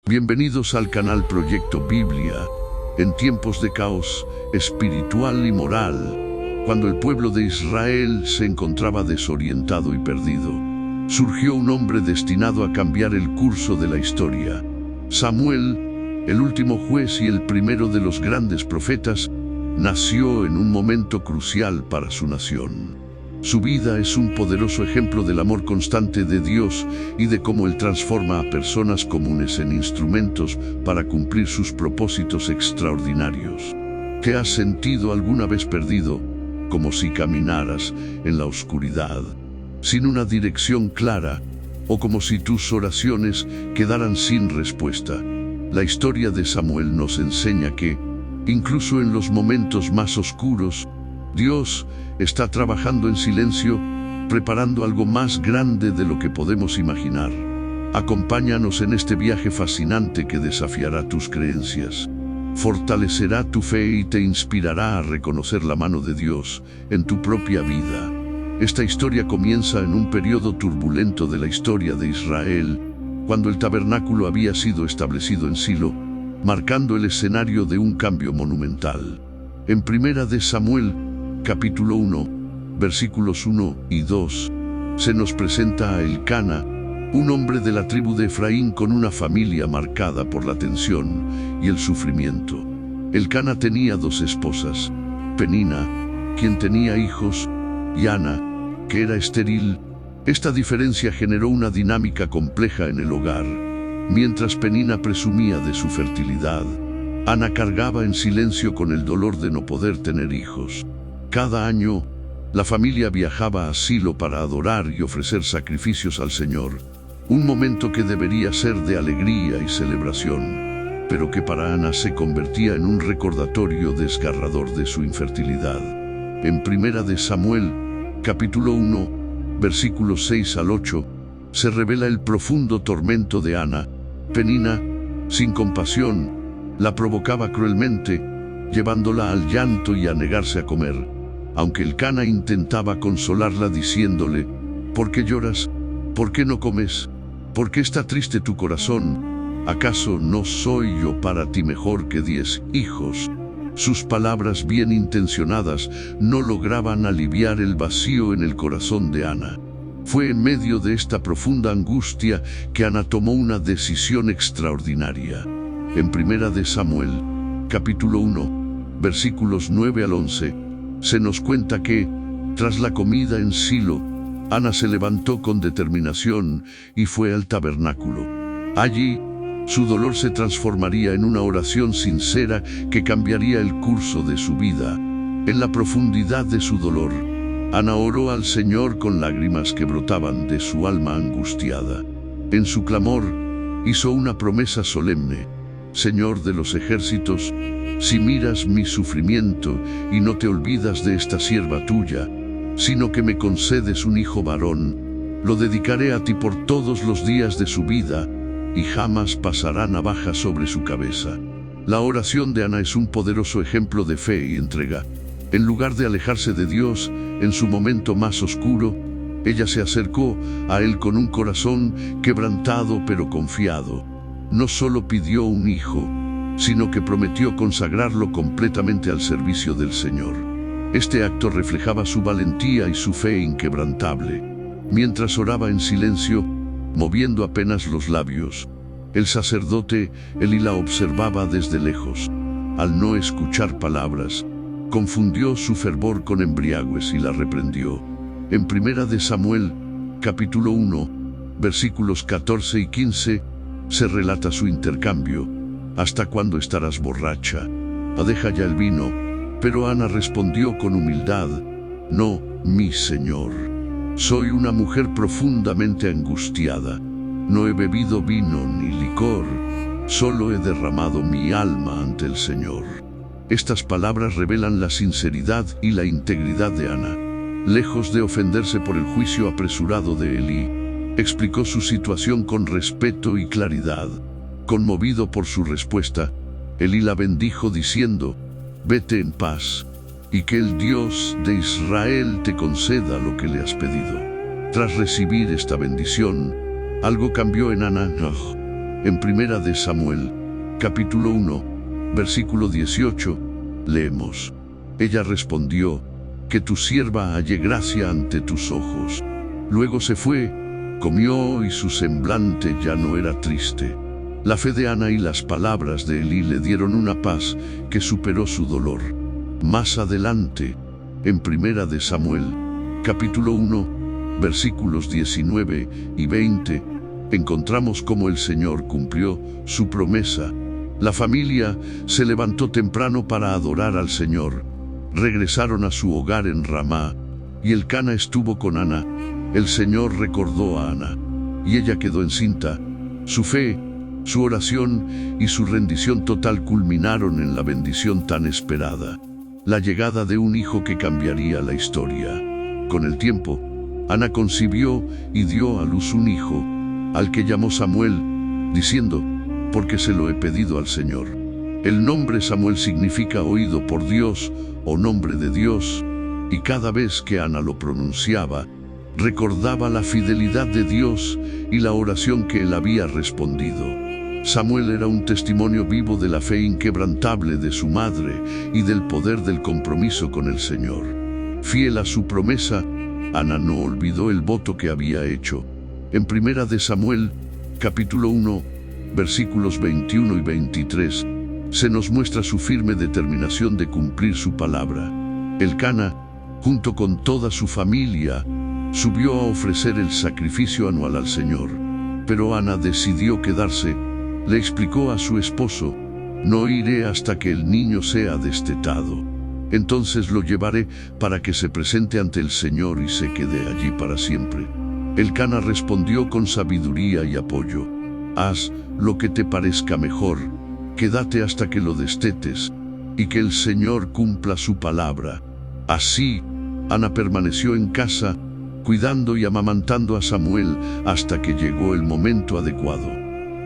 Bienvenidos al canal Proyecto Biblia. En tiempos de caos espiritual y moral, cuando el pueblo de Israel se encontraba desorientado y perdido, surgió un hombre destinado a cambiar el curso de la historia. Samuel, el último juez y el primero de los grandes profetas, nació en un momento crucial para su nación. Su vida es un poderoso ejemplo del amor constante de Dios y de cómo Él transforma a personas comunes en instrumentos para cumplir sus propósitos extraordinarios. ¿Te has sentido alguna vez perdido, como si caminaras en la oscuridad, sin una dirección clara, o como si tus oraciones quedaran sin respuesta? La historia de Samuel nos enseña que, incluso en los momentos más oscuros, Dios está trabajando en silencio, preparando algo más grande de lo que podemos imaginar. Acompáñanos en este viaje fascinante que desafiará tus creencias, fortalecerá tu fe y te inspirará a reconocer la mano de Dios en tu propia vida. Esta historia comienza en un periodo turbulento de la historia de Israel, cuando el tabernáculo había sido establecido en Silo, marcando el escenario de un cambio monumental. En Primera de Samuel, capítulo 1, versículos 1 y 2, se nos presenta a Elcana, un hombre de la tribu de Efraín con una familia marcada por la tensión y el sufrimiento. Elcana tenía dos esposas, Penina, quien tenía hijos, y Ana, que era estéril. Esta diferencia generó una dinámica compleja en el hogar. Mientras Penina presumía de su fertilidad, Ana cargaba en silencio con el dolor de no poder tener hijos. Cada año, la familia viajaba a Silo para adorar y ofrecer sacrificios al Señor, un momento que debería ser de alegría y celebración, pero que para Ana se convertía en un recordatorio desgarrador de su infertilidad. En Primera de Samuel, capítulo 1, versículos 6 al 8, se revela el profundo tormento de Ana. Penina, sin compasión, la provocaba cruelmente, llevándola al llanto y a negarse a comer. Aunque Elcana intentaba consolarla diciéndole: ¿por qué lloras? ¿Por qué no comes? ¿Por qué está triste tu corazón? ¿Acaso no soy yo para ti mejor que 10 hijos? Sus palabras bien intencionadas no lograban aliviar el vacío en el corazón de Ana. Fue en medio de esta profunda angustia que Ana tomó una decisión extraordinaria. En Primera de Samuel, capítulo 1, versículos 9 al 11, se nos cuenta que, tras la comida en Silo, Ana se levantó con determinación y fue al tabernáculo. Allí, su dolor se transformaría en una oración sincera que cambiaría el curso de su vida. En la profundidad de su dolor, Ana oró al Señor con lágrimas que brotaban de su alma angustiada. En su clamor, hizo una promesa solemne: Señor de los ejércitos, si miras mi sufrimiento y no te olvidas de esta sierva tuya, sino que me concedes un hijo varón, lo dedicaré a ti por todos los días de su vida, y jamás pasará navaja sobre su cabeza. La oración de Ana es un poderoso ejemplo de fe y entrega. En lugar de alejarse de Dios en su momento más oscuro, ella se acercó a Él con un corazón quebrantado pero confiado. No solo pidió un hijo, sino que prometió consagrarlo completamente al servicio del Señor. Este acto reflejaba su valentía y su fe inquebrantable. Mientras oraba en silencio, moviendo apenas los labios, el sacerdote Elí la observaba desde lejos. Al no escuchar palabras, confundió su fervor con embriaguez y la reprendió. En Primera de Samuel, capítulo 1, versículos 14 y 15, se relata su intercambio: ¿hasta cuándo estarás borracha? Deja ya el vino. Pero Ana respondió con humildad: no, mi señor. Soy una mujer profundamente angustiada. No he bebido vino ni licor, solo he derramado mi alma ante el Señor. Estas palabras revelan la sinceridad y la integridad de Ana. Lejos de ofenderse por el juicio apresurado de Elí, explicó su situación con respeto y claridad. Conmovido por su respuesta, Elí la bendijo diciendo: vete en paz, y que el Dios de Israel te conceda lo que le has pedido. Tras recibir esta bendición, algo cambió en Ana. En Primera de Samuel, capítulo 1, versículo 18, leemos: Ella respondió: que tu sierva halle gracia ante tus ojos. Luego se fue, comió y su semblante ya no era triste. La fe de Ana y las palabras de Elí le dieron una paz que superó su dolor. Más adelante, en Primera de Samuel, capítulo 1, versículos 19 y 20, encontramos cómo el Señor cumplió su promesa. La familia se levantó temprano para adorar al Señor. Regresaron a su hogar en Ramá, y Elcana estuvo con Ana. El Señor recordó a Ana, y ella quedó encinta. Su fe, su oración y su rendición total culminaron en la bendición tan esperada, la llegada de un hijo que cambiaría la historia. Con el tiempo, Ana concibió y dio a luz un hijo, al que llamó Samuel, diciendo: porque se lo he pedido al Señor. El nombre Samuel significa oído por Dios o nombre de Dios, y cada vez que Ana lo pronunciaba, recordaba la fidelidad de Dios y la oración que él había respondido. Samuel era un testimonio vivo de la fe inquebrantable de su madre y del poder del compromiso con el Señor. Fiel a su promesa, Ana no olvidó el voto que había hecho. En Primera de Samuel, capítulo 1, versículos 21 y 23, se nos muestra su firme determinación de cumplir su palabra. Elcana, junto con toda su familia, subió a ofrecer el sacrificio anual al Señor. Pero Ana decidió quedarse. Le explicó a su esposo: no iré hasta que el niño sea destetado. Entonces lo llevaré para que se presente ante el Señor y se quede allí para siempre. Elcana respondió con sabiduría y apoyo: haz lo que te parezca mejor, quédate hasta que lo destetes, y que el Señor cumpla su palabra. Así, Ana permaneció en casa, cuidando y amamantando a Samuel hasta que llegó el momento adecuado.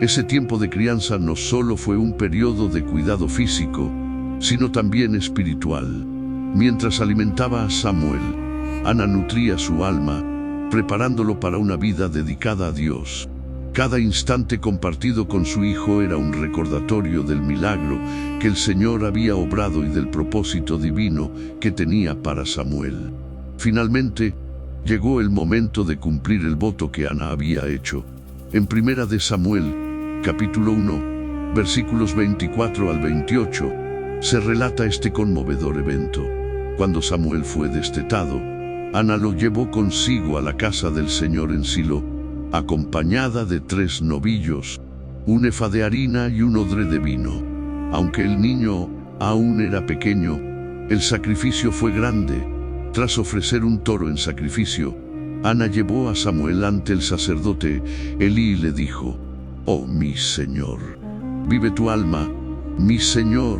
Ese tiempo de crianza no solo fue un periodo de cuidado físico, sino también espiritual. Mientras alimentaba a Samuel, Ana nutría su alma, preparándolo para una vida dedicada a Dios. Cada instante compartido con su hijo era un recordatorio del milagro que el Señor había obrado y del propósito divino que tenía para Samuel. Finalmente, llegó el momento de cumplir el voto que Ana había hecho. En Primera de Samuel, capítulo 1, versículos 24 al 28, se relata este conmovedor evento. Cuando Samuel fue destetado, Ana lo llevó consigo a la casa del Señor en Silo, acompañada de 3 novillos, un efa de harina y un odre de vino. Aunque el niño aún era pequeño, el sacrificio fue grande. Tras ofrecer un toro en sacrificio, Ana llevó a Samuel ante el sacerdote Elí y le dijo: oh mi Señor, vive tu alma, mi Señor,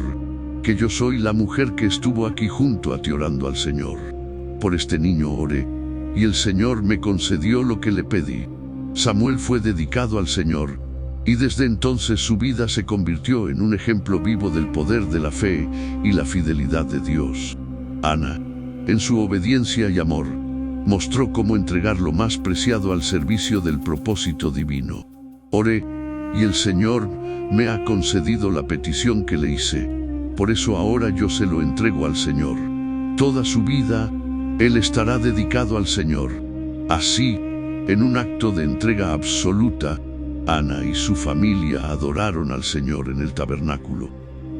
que yo soy la mujer que estuvo aquí junto a ti orando al Señor. Por este niño oré, y el Señor me concedió lo que le pedí. Samuel fue dedicado al Señor, y desde entonces su vida se convirtió en un ejemplo vivo del poder de la fe y la fidelidad de Dios. Ana, en su obediencia y amor, mostró cómo entregar lo más preciado al servicio del propósito divino. Oré, y el Señor me ha concedido la petición que le hice. Por eso ahora yo se lo entrego al Señor. Toda su vida, él estará dedicado al Señor. Así, en un acto de entrega absoluta, Ana y su familia adoraron al Señor en el tabernáculo.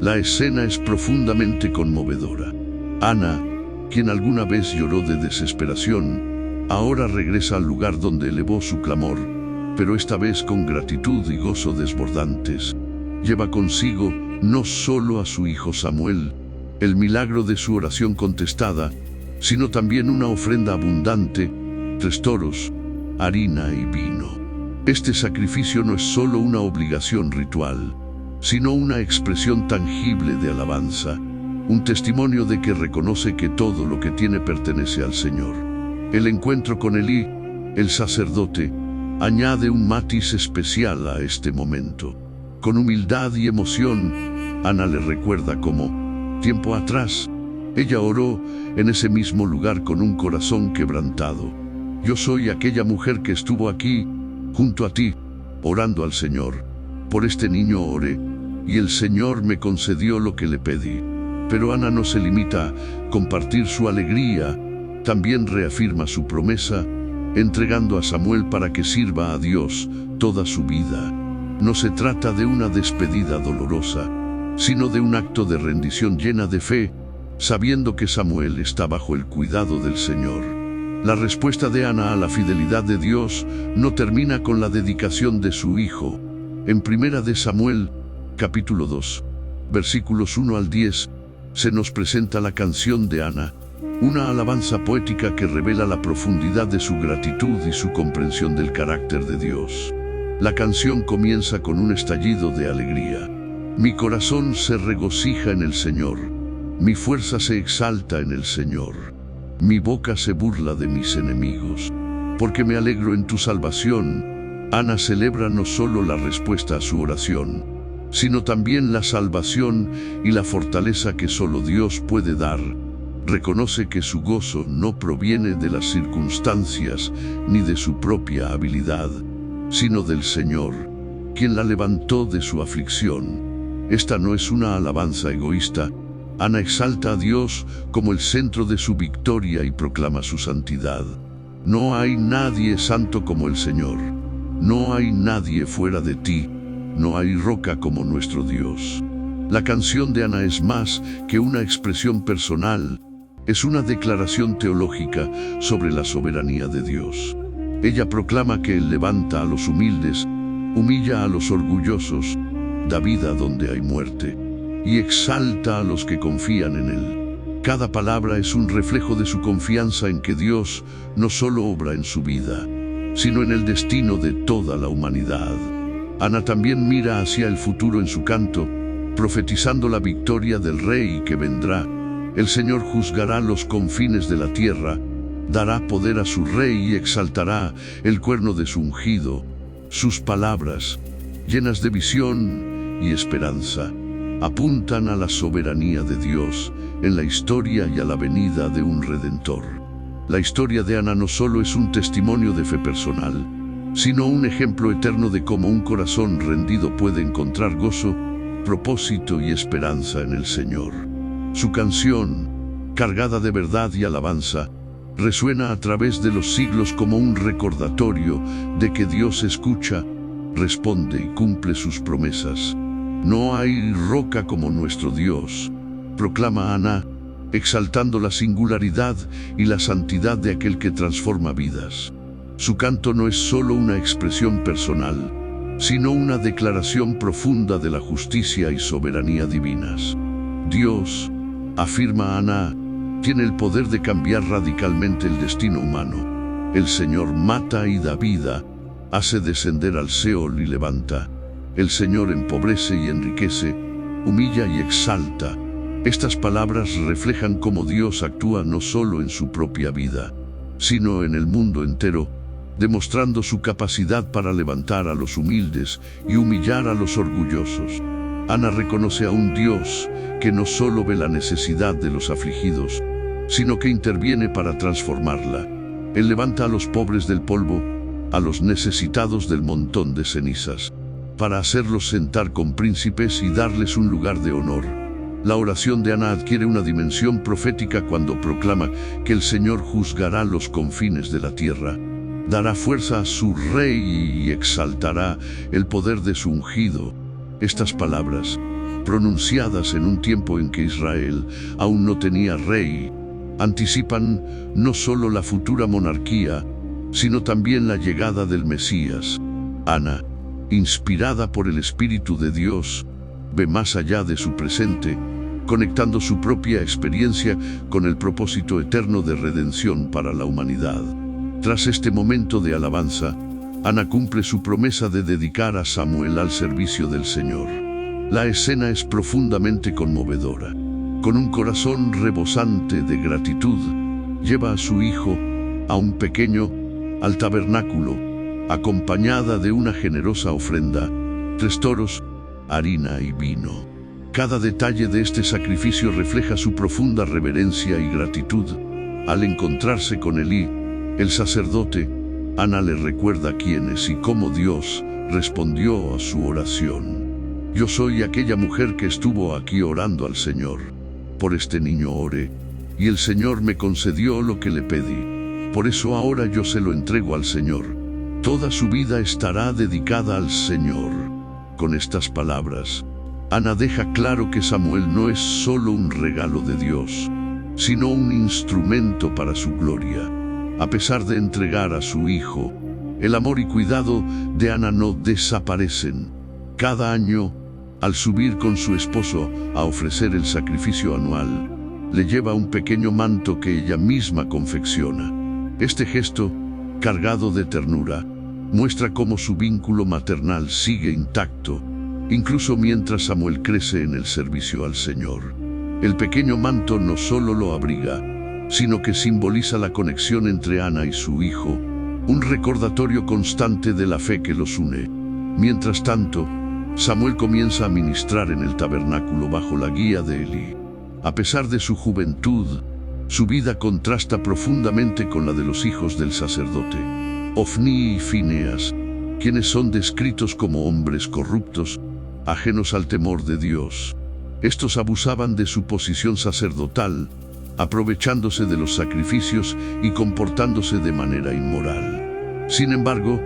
La escena es profundamente conmovedora. Ana, quien alguna vez lloró de desesperación, ahora regresa al lugar donde elevó su clamor, pero esta vez con gratitud y gozo desbordantes. Lleva consigo no solo a su hijo Samuel, el milagro de su oración contestada, sino también una ofrenda abundante, 3 toros, harina y vino. Este sacrificio no es solo una obligación ritual, sino una expresión tangible de alabanza, un testimonio de que reconoce que todo lo que tiene pertenece al Señor. El encuentro con Elí, el sacerdote, añade un matiz especial a este momento. Con humildad y emoción, Ana le recuerda cómo, tiempo atrás, ella oró en ese mismo lugar con un corazón quebrantado. Yo soy aquella mujer que estuvo aquí, junto a ti, orando al Señor. Por este niño oré, y el Señor me concedió lo que le pedí. Pero Ana no se limita a compartir su alegría, también reafirma su promesa, entregando a Samuel para que sirva a Dios toda su vida. No se trata de una despedida dolorosa, sino de un acto de rendición llena de fe, sabiendo que Samuel está bajo el cuidado del Señor. La respuesta de Ana a la fidelidad de Dios no termina con la dedicación de su hijo. En 1 de Samuel, capítulo 2, versículos 1 al 10, se nos presenta la canción de Ana, una alabanza poética que revela la profundidad de su gratitud y su comprensión del carácter de Dios. La canción comienza con un estallido de alegría. Mi corazón se regocija en el Señor, mi fuerza se exalta en el Señor, mi boca se burla de mis enemigos, porque me alegro en tu salvación. Ana celebra no solo la respuesta a su oración, sino también la salvación y la fortaleza que solo Dios puede dar. Reconoce que su gozo no proviene de las circunstancias ni de su propia habilidad, sino del Señor, quien la levantó de su aflicción. Esta no es una alabanza egoísta. Ana exalta a Dios como el centro de su victoria y proclama su santidad. No hay nadie santo como el Señor. No hay nadie fuera de ti. No hay roca como nuestro Dios. La canción de Ana es más que una expresión personal. Es una declaración teológica sobre la soberanía de Dios. Ella proclama que Él levanta a los humildes, humilla a los orgullosos, da vida donde hay muerte, y exalta a los que confían en Él. Cada palabra es un reflejo de su confianza en que Dios no solo obra en su vida, sino en el destino de toda la humanidad. Ana también mira hacia el futuro en su canto, profetizando la victoria del Rey que vendrá. El Señor juzgará los confines de la tierra, dará poder a su Rey y exaltará el cuerno de su ungido. Sus palabras, llenas de visión y esperanza, apuntan a la soberanía de Dios en la historia y a la venida de un Redentor. La historia de Ana no solo es un testimonio de fe personal, sino un ejemplo eterno de cómo un corazón rendido puede encontrar gozo, propósito y esperanza en el Señor. Su canción, cargada de verdad y alabanza, resuena a través de los siglos como un recordatorio de que Dios escucha, responde y cumple sus promesas. No hay roca como nuestro Dios, proclama Ana, exaltando la singularidad y la santidad de aquel que transforma vidas. Su canto no es solo una expresión personal, sino una declaración profunda de la justicia y soberanía divinas. Dios, afirma Ana, tiene el poder de cambiar radicalmente el destino humano. El Señor mata y da vida, hace descender al Seol y levanta. El Señor empobrece y enriquece, humilla y exalta. Estas palabras reflejan cómo Dios actúa no solo en su propia vida, sino en el mundo entero, demostrando su capacidad para levantar a los humildes y humillar a los orgullosos. Ana reconoce a un Dios que no solo ve la necesidad de los afligidos, sino que interviene para transformarla. Él levanta a los pobres del polvo, a los necesitados del montón de cenizas, para hacerlos sentar con príncipes y darles un lugar de honor. La oración de Ana adquiere una dimensión profética cuando proclama que el Señor juzgará los confines de la tierra, dará fuerza a su Rey y exaltará el poder de su ungido. Estas palabras, pronunciadas en un tiempo en que Israel aún no tenía rey, anticipan no solo la futura monarquía, sino también la llegada del Mesías. Ana, inspirada por el Espíritu de Dios, ve más allá de su presente, conectando su propia experiencia con el propósito eterno de redención para la humanidad. Tras este momento de alabanza, Ana cumple su promesa de dedicar a Samuel al servicio del Señor. La escena es profundamente conmovedora. Con un corazón rebosante de gratitud, lleva a su hijo, aún pequeño, al tabernáculo, acompañada de una generosa ofrenda, 3 toros, harina y vino. Cada detalle de este sacrificio refleja su profunda reverencia y gratitud. Al encontrarse con Elí, el sacerdote, Ana le recuerda quién es y cómo Dios respondió a su oración. Yo soy aquella mujer que estuvo aquí orando al Señor. Por este niño oré, y el Señor me concedió lo que le pedí. Por eso ahora yo se lo entrego al Señor. Toda su vida estará dedicada al Señor. Con estas palabras, Ana deja claro que Samuel no es solo un regalo de Dios, sino un instrumento para su gloria. A pesar de entregar a su hijo, el amor y cuidado de Ana no desaparecen. Cada año, al subir con su esposo a ofrecer el sacrificio anual, le lleva un pequeño manto que ella misma confecciona. Este gesto, cargado de ternura, muestra cómo su vínculo maternal sigue intacto, incluso mientras Samuel crece en el servicio al Señor. El pequeño manto no solo lo abriga, sino que simboliza la conexión entre Ana y su hijo, un recordatorio constante de la fe que los une. Mientras tanto, Samuel comienza a ministrar en el tabernáculo bajo la guía de Elí. A pesar de su juventud, su vida contrasta profundamente con la de los hijos del sacerdote, Ofní y Fineas, quienes son descritos como hombres corruptos, ajenos al temor de Dios. Estos abusaban de su posición sacerdotal, aprovechándose de los sacrificios y comportándose de manera inmoral. Sin embargo,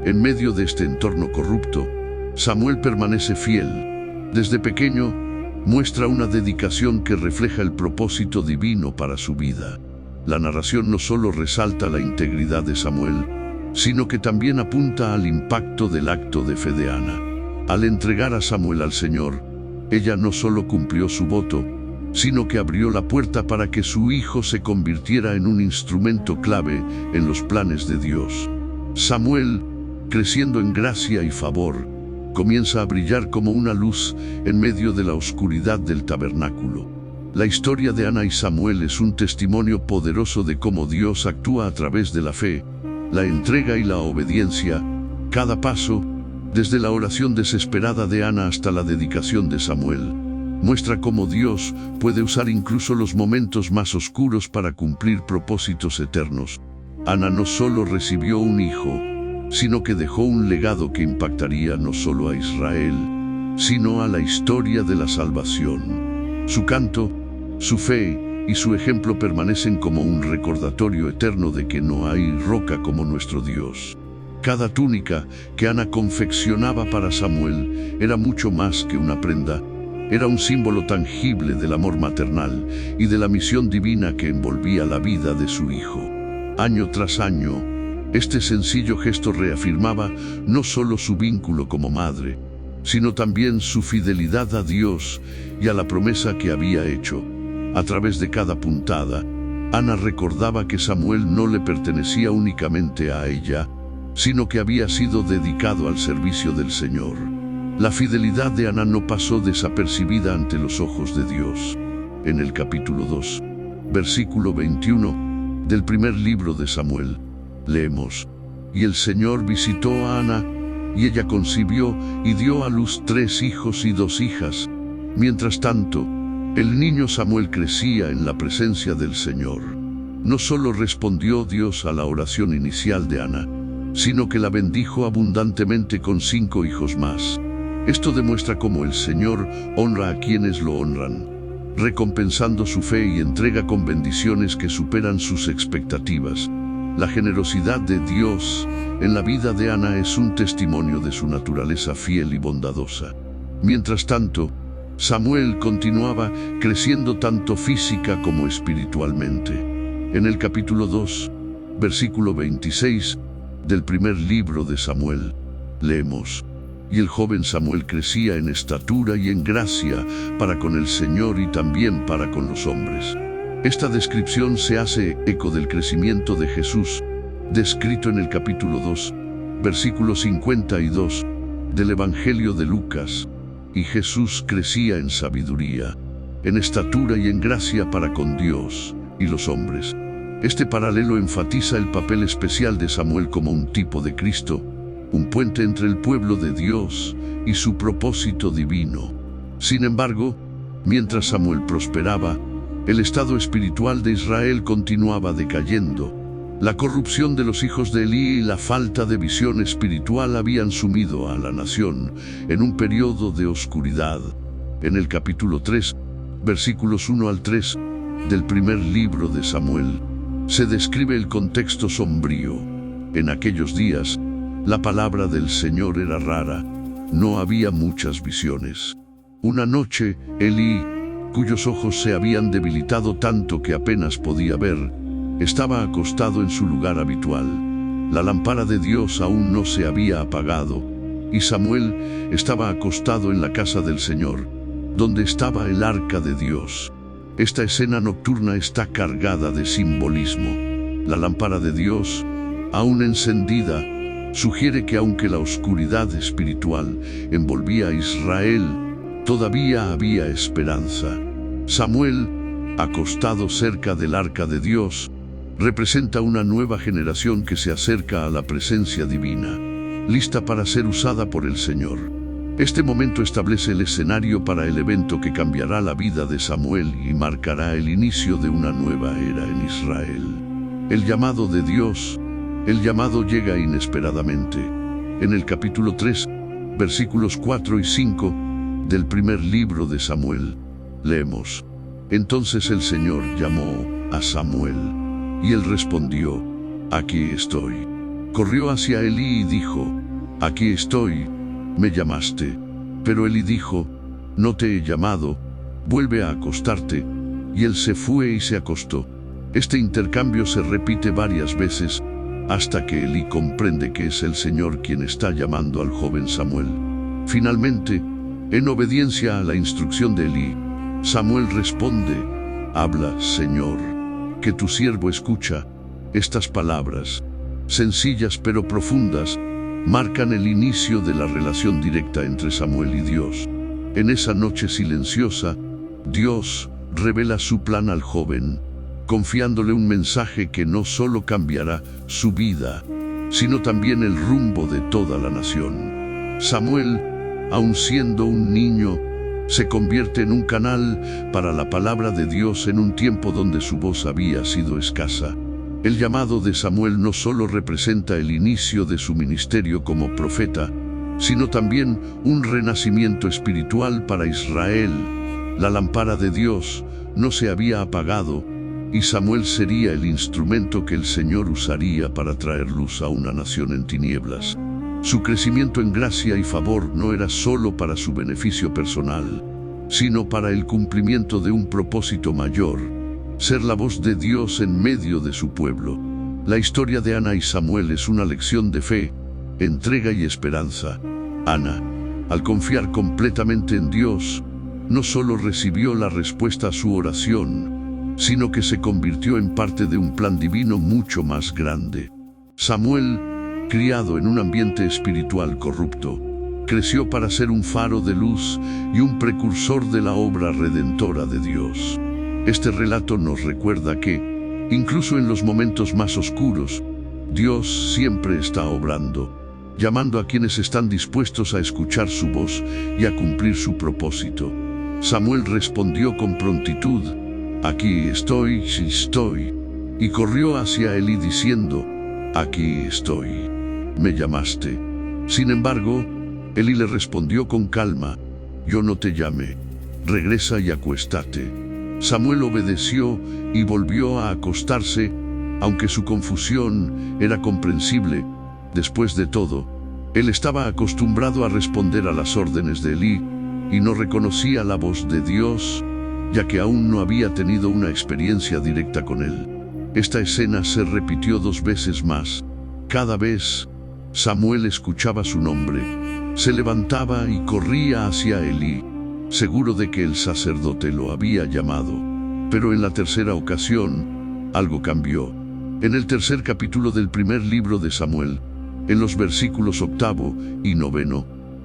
en medio de este entorno corrupto, Samuel permanece fiel. Desde pequeño, muestra una dedicación que refleja el propósito divino para su vida. La narración no solo resalta la integridad de Samuel, sino que también apunta al impacto del acto de fe de Ana. Al entregar a Samuel al Señor, ella no solo cumplió su voto, sino que abrió la puerta para que su hijo se convirtiera en un instrumento clave en los planes de Dios. Samuel, creciendo en gracia y favor, comienza a brillar como una luz en medio de la oscuridad del tabernáculo. La historia de Ana y Samuel es un testimonio poderoso de cómo Dios actúa a través de la fe, la entrega y la obediencia. Cada paso, desde la oración desesperada de Ana hasta la dedicación de Samuel, muestra cómo Dios puede usar incluso los momentos más oscuros para cumplir propósitos eternos. Ana no solo recibió un hijo, sino que dejó un legado que impactaría no solo a Israel, sino a la historia de la salvación. Su canto, su fe y su ejemplo permanecen como un recordatorio eterno de que no hay roca como nuestro Dios. Cada túnica que Ana confeccionaba para Samuel era mucho más que una prenda. Era un símbolo tangible del amor maternal y de la misión divina que envolvía la vida de su hijo. Año tras año, este sencillo gesto reafirmaba no solo su vínculo como madre, sino también su fidelidad a Dios y a la promesa que había hecho. A través de cada puntada, Ana recordaba que Samuel no le pertenecía únicamente a ella, sino que había sido dedicado al servicio del Señor. La fidelidad de Ana no pasó desapercibida ante los ojos de Dios. En el capítulo 2, versículo 21 del primer libro de Samuel, leemos: Y el Señor visitó a Ana, y ella concibió y dio a luz 3 hijos y 2 hijas. Mientras tanto, el niño Samuel crecía en la presencia del Señor. No solo respondió Dios a la oración inicial de Ana, sino que la bendijo abundantemente con 5 hijos más. Esto demuestra cómo el Señor honra a quienes lo honran, recompensando su fe y entrega con bendiciones que superan sus expectativas. La generosidad de Dios en la vida de Ana es un testimonio de su naturaleza fiel y bondadosa. Mientras tanto, Samuel continuaba creciendo tanto física como espiritualmente. En el capítulo 2, versículo 26 del primer libro de Samuel, leemos: Y el joven Samuel crecía en estatura y en gracia para con el Señor y también para con los hombres. Esta descripción se hace eco del crecimiento de Jesús, descrito en el capítulo 2, versículo 52 del Evangelio de Lucas. Y Jesús crecía en sabiduría, en estatura y en gracia para con Dios y los hombres. Este paralelo enfatiza el papel especial de Samuel como un tipo de Cristo, un puente entre el pueblo de Dios y su propósito divino. Sin embargo, mientras Samuel prosperaba, el estado espiritual de Israel continuaba decayendo. La corrupción de los hijos de Elí y la falta de visión espiritual habían sumido a la nación en un periodo de oscuridad. En el capítulo 3, versículos 1 al 3 del primer libro de Samuel, se describe el contexto sombrío. En aquellos días, la palabra del Señor era rara, no había muchas visiones. Una noche, Elí, cuyos ojos se habían debilitado tanto que apenas podía ver, estaba acostado en su lugar habitual. La lámpara de Dios aún no se había apagado, y Samuel estaba acostado en la casa del Señor, donde estaba el arca de Dios. Esta escena nocturna está cargada de simbolismo. La lámpara de Dios, aún encendida, sugiere que aunque la oscuridad espiritual envolvía a Israel, todavía había esperanza. Samuel, acostado cerca del arca de Dios, representa una nueva generación que se acerca a la presencia divina, lista para ser usada por el Señor. Este momento establece el escenario para el evento que cambiará la vida de Samuel y marcará el inicio de una nueva era en Israel. El llamado de Dios. El llamado llega inesperadamente. En el capítulo 3, versículos 4 y 5 del primer libro de Samuel, leemos: Entonces el Señor llamó a Samuel, y él respondió: Aquí estoy. Corrió hacia Elí y dijo: Aquí estoy, me llamaste. Pero Elí dijo: No te he llamado, vuelve a acostarte. Y él se fue y se acostó. Este intercambio se repite varias veces, hasta que Elí comprende que es el Señor quien está llamando al joven Samuel. Finalmente, en obediencia a la instrucción de Elí, Samuel responde: Habla, Señor, que tu siervo escucha. Estas palabras, sencillas pero profundas, marcan el inicio de la relación directa entre Samuel y Dios. En esa noche silenciosa, Dios revela su plan al joven, confiándole un mensaje que no solo cambiará su vida, sino también el rumbo de toda la nación. Samuel, aun siendo un niño, se convierte en un canal para la palabra de Dios en un tiempo donde su voz había sido escasa. El llamado de Samuel no solo representa el inicio de su ministerio como profeta, sino también un renacimiento espiritual para Israel. La lámpara de Dios no se había apagado, y Samuel sería el instrumento que el Señor usaría para traer luz a una nación en tinieblas. Su crecimiento en gracia y favor no era solo para su beneficio personal, sino para el cumplimiento de un propósito mayor: ser la voz de Dios en medio de su pueblo. La historia de Ana y Samuel es una lección de fe, entrega y esperanza. Ana, al confiar completamente en Dios, no solo recibió la respuesta a su oración, sino que se convirtió en parte de un plan divino mucho más grande. Samuel, criado en un ambiente espiritual corrupto, creció para ser un faro de luz y un precursor de la obra redentora de Dios. Este relato nos recuerda que, incluso en los momentos más oscuros, Dios siempre está obrando, llamando a quienes están dispuestos a escuchar su voz y a cumplir su propósito. Samuel respondió con prontitud: Aquí estoy, sí estoy. Y corrió hacia Elí diciendo: Aquí estoy, me llamaste. Sin embargo, Elí le respondió con calma: Yo no te llamé, regresa y acuéstate. Samuel obedeció y volvió a acostarse, aunque su confusión era comprensible. Después de todo, él estaba acostumbrado a responder a las órdenes de Elí y no reconocía la voz de Dios, ya que aún no había tenido una experiencia directa con él. Esta escena se repitió 2 veces más. Cada vez, Samuel escuchaba su nombre, se levantaba y corría hacia Elí, seguro de que el sacerdote lo había llamado. Pero en la tercera ocasión, algo cambió. En el tercer capítulo del primer libro de Samuel, en los versículos 8 y 9,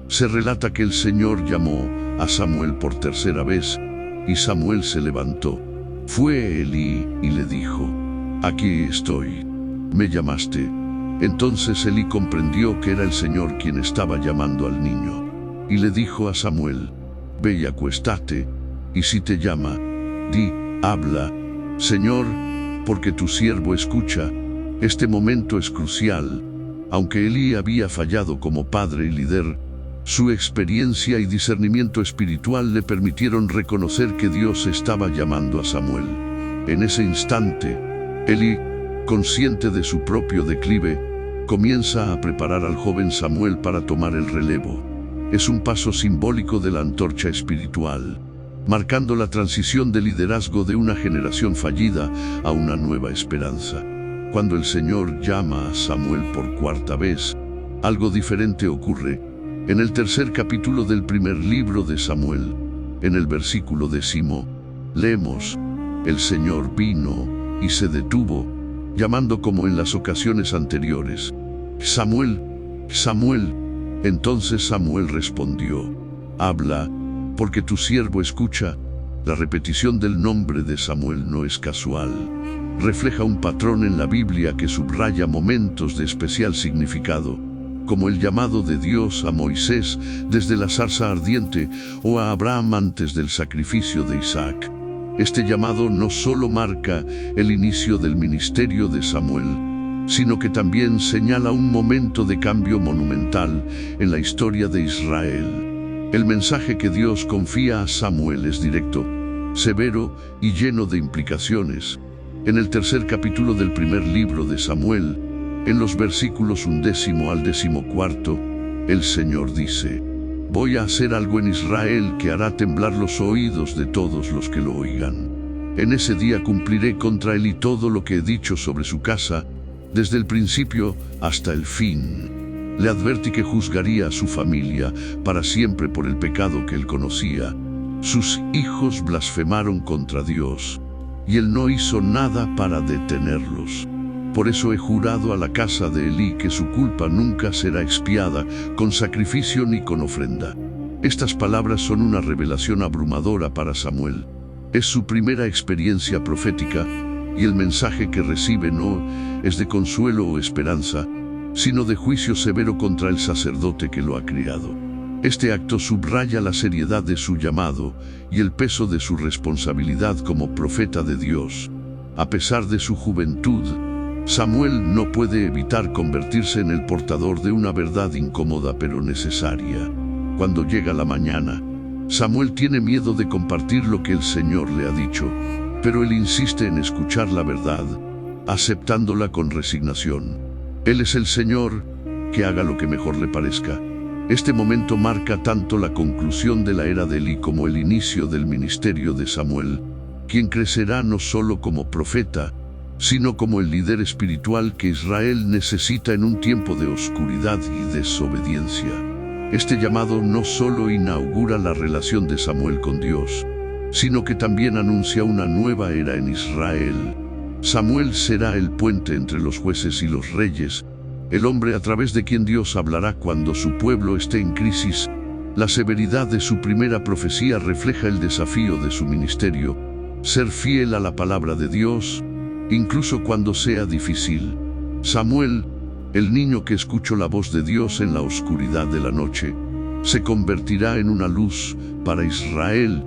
se relata que el Señor llamó a Samuel por tercera vez, y Samuel se levantó. Fue Elí y le dijo: Aquí estoy, me llamaste. Entonces Elí comprendió que era el Señor quien estaba llamando al niño, y le dijo a Samuel: Ve y acuéstate, y si te llama, di: Habla, Señor, porque tu siervo escucha. Este momento es crucial. Aunque Elí había fallado como padre y líder, su experiencia y discernimiento espiritual le permitieron reconocer que Dios estaba llamando a Samuel. En ese instante, Elí, consciente de su propio declive, comienza a preparar al joven Samuel para tomar el relevo. Es un paso simbólico de la antorcha espiritual, marcando la transición de liderazgo de una generación fallida a una nueva esperanza. Cuando el Señor llama a Samuel por cuarta vez, algo diferente ocurre. En el tercer capítulo del primer libro de Samuel, en el versículo 10, leemos: el Señor vino y se detuvo, llamando como en las ocasiones anteriores: Samuel, Samuel. Entonces Samuel respondió: habla, porque tu siervo escucha. La repetición del nombre de Samuel no es casual. Refleja un patrón en la Biblia que subraya momentos de especial significado, como el llamado de Dios a Moisés desde la zarza ardiente o a Abraham antes del sacrificio de Isaac. Este llamado no solo marca el inicio del ministerio de Samuel, sino que también señala un momento de cambio monumental en la historia de Israel. El mensaje que Dios confía a Samuel es directo, severo y lleno de implicaciones. En el tercer capítulo del primer libro de Samuel, en los versículos 11 al 14, el Señor dice: voy a hacer algo en Israel que hará temblar los oídos de todos los que lo oigan. En ese día cumpliré contra él y todo lo que he dicho sobre su casa, desde el principio hasta el fin. Le advertí que juzgaría a su familia para siempre por el pecado que él conocía. Sus hijos blasfemaron contra Dios, y él no hizo nada para detenerlos. Por eso he jurado a la casa de Elí que su culpa nunca será expiada con sacrificio ni con ofrenda. Estas palabras son una revelación abrumadora para Samuel. Es su primera experiencia profética, y el mensaje que recibe no es de consuelo o esperanza, sino de juicio severo contra el sacerdote que lo ha criado. Este acto subraya la seriedad de su llamado y el peso de su responsabilidad como profeta de Dios. A pesar de su juventud, Samuel no puede evitar convertirse en el portador de una verdad incómoda pero necesaria. Cuando llega la mañana, Samuel tiene miedo de compartir lo que el Señor le ha dicho, pero él insiste en escuchar la verdad, aceptándola con resignación. Él es el Señor, que haga lo que mejor le parezca. Este momento marca tanto la conclusión de la era de Elí como el inicio del ministerio de Samuel, quien crecerá no solo como profeta, sino como el líder espiritual que Israel necesita en un tiempo de oscuridad y desobediencia. Este llamado no solo inaugura la relación de Samuel con Dios, sino que también anuncia una nueva era en Israel. Samuel será el puente entre los jueces y los reyes, el hombre a través de quien Dios hablará cuando su pueblo esté en crisis. La severidad de su primera profecía refleja el desafío de su ministerio: ser fiel a la palabra de Dios, incluso cuando sea difícil. Samuel, el niño que escuchó la voz de Dios en la oscuridad de la noche, se convertirá en una luz para Israel,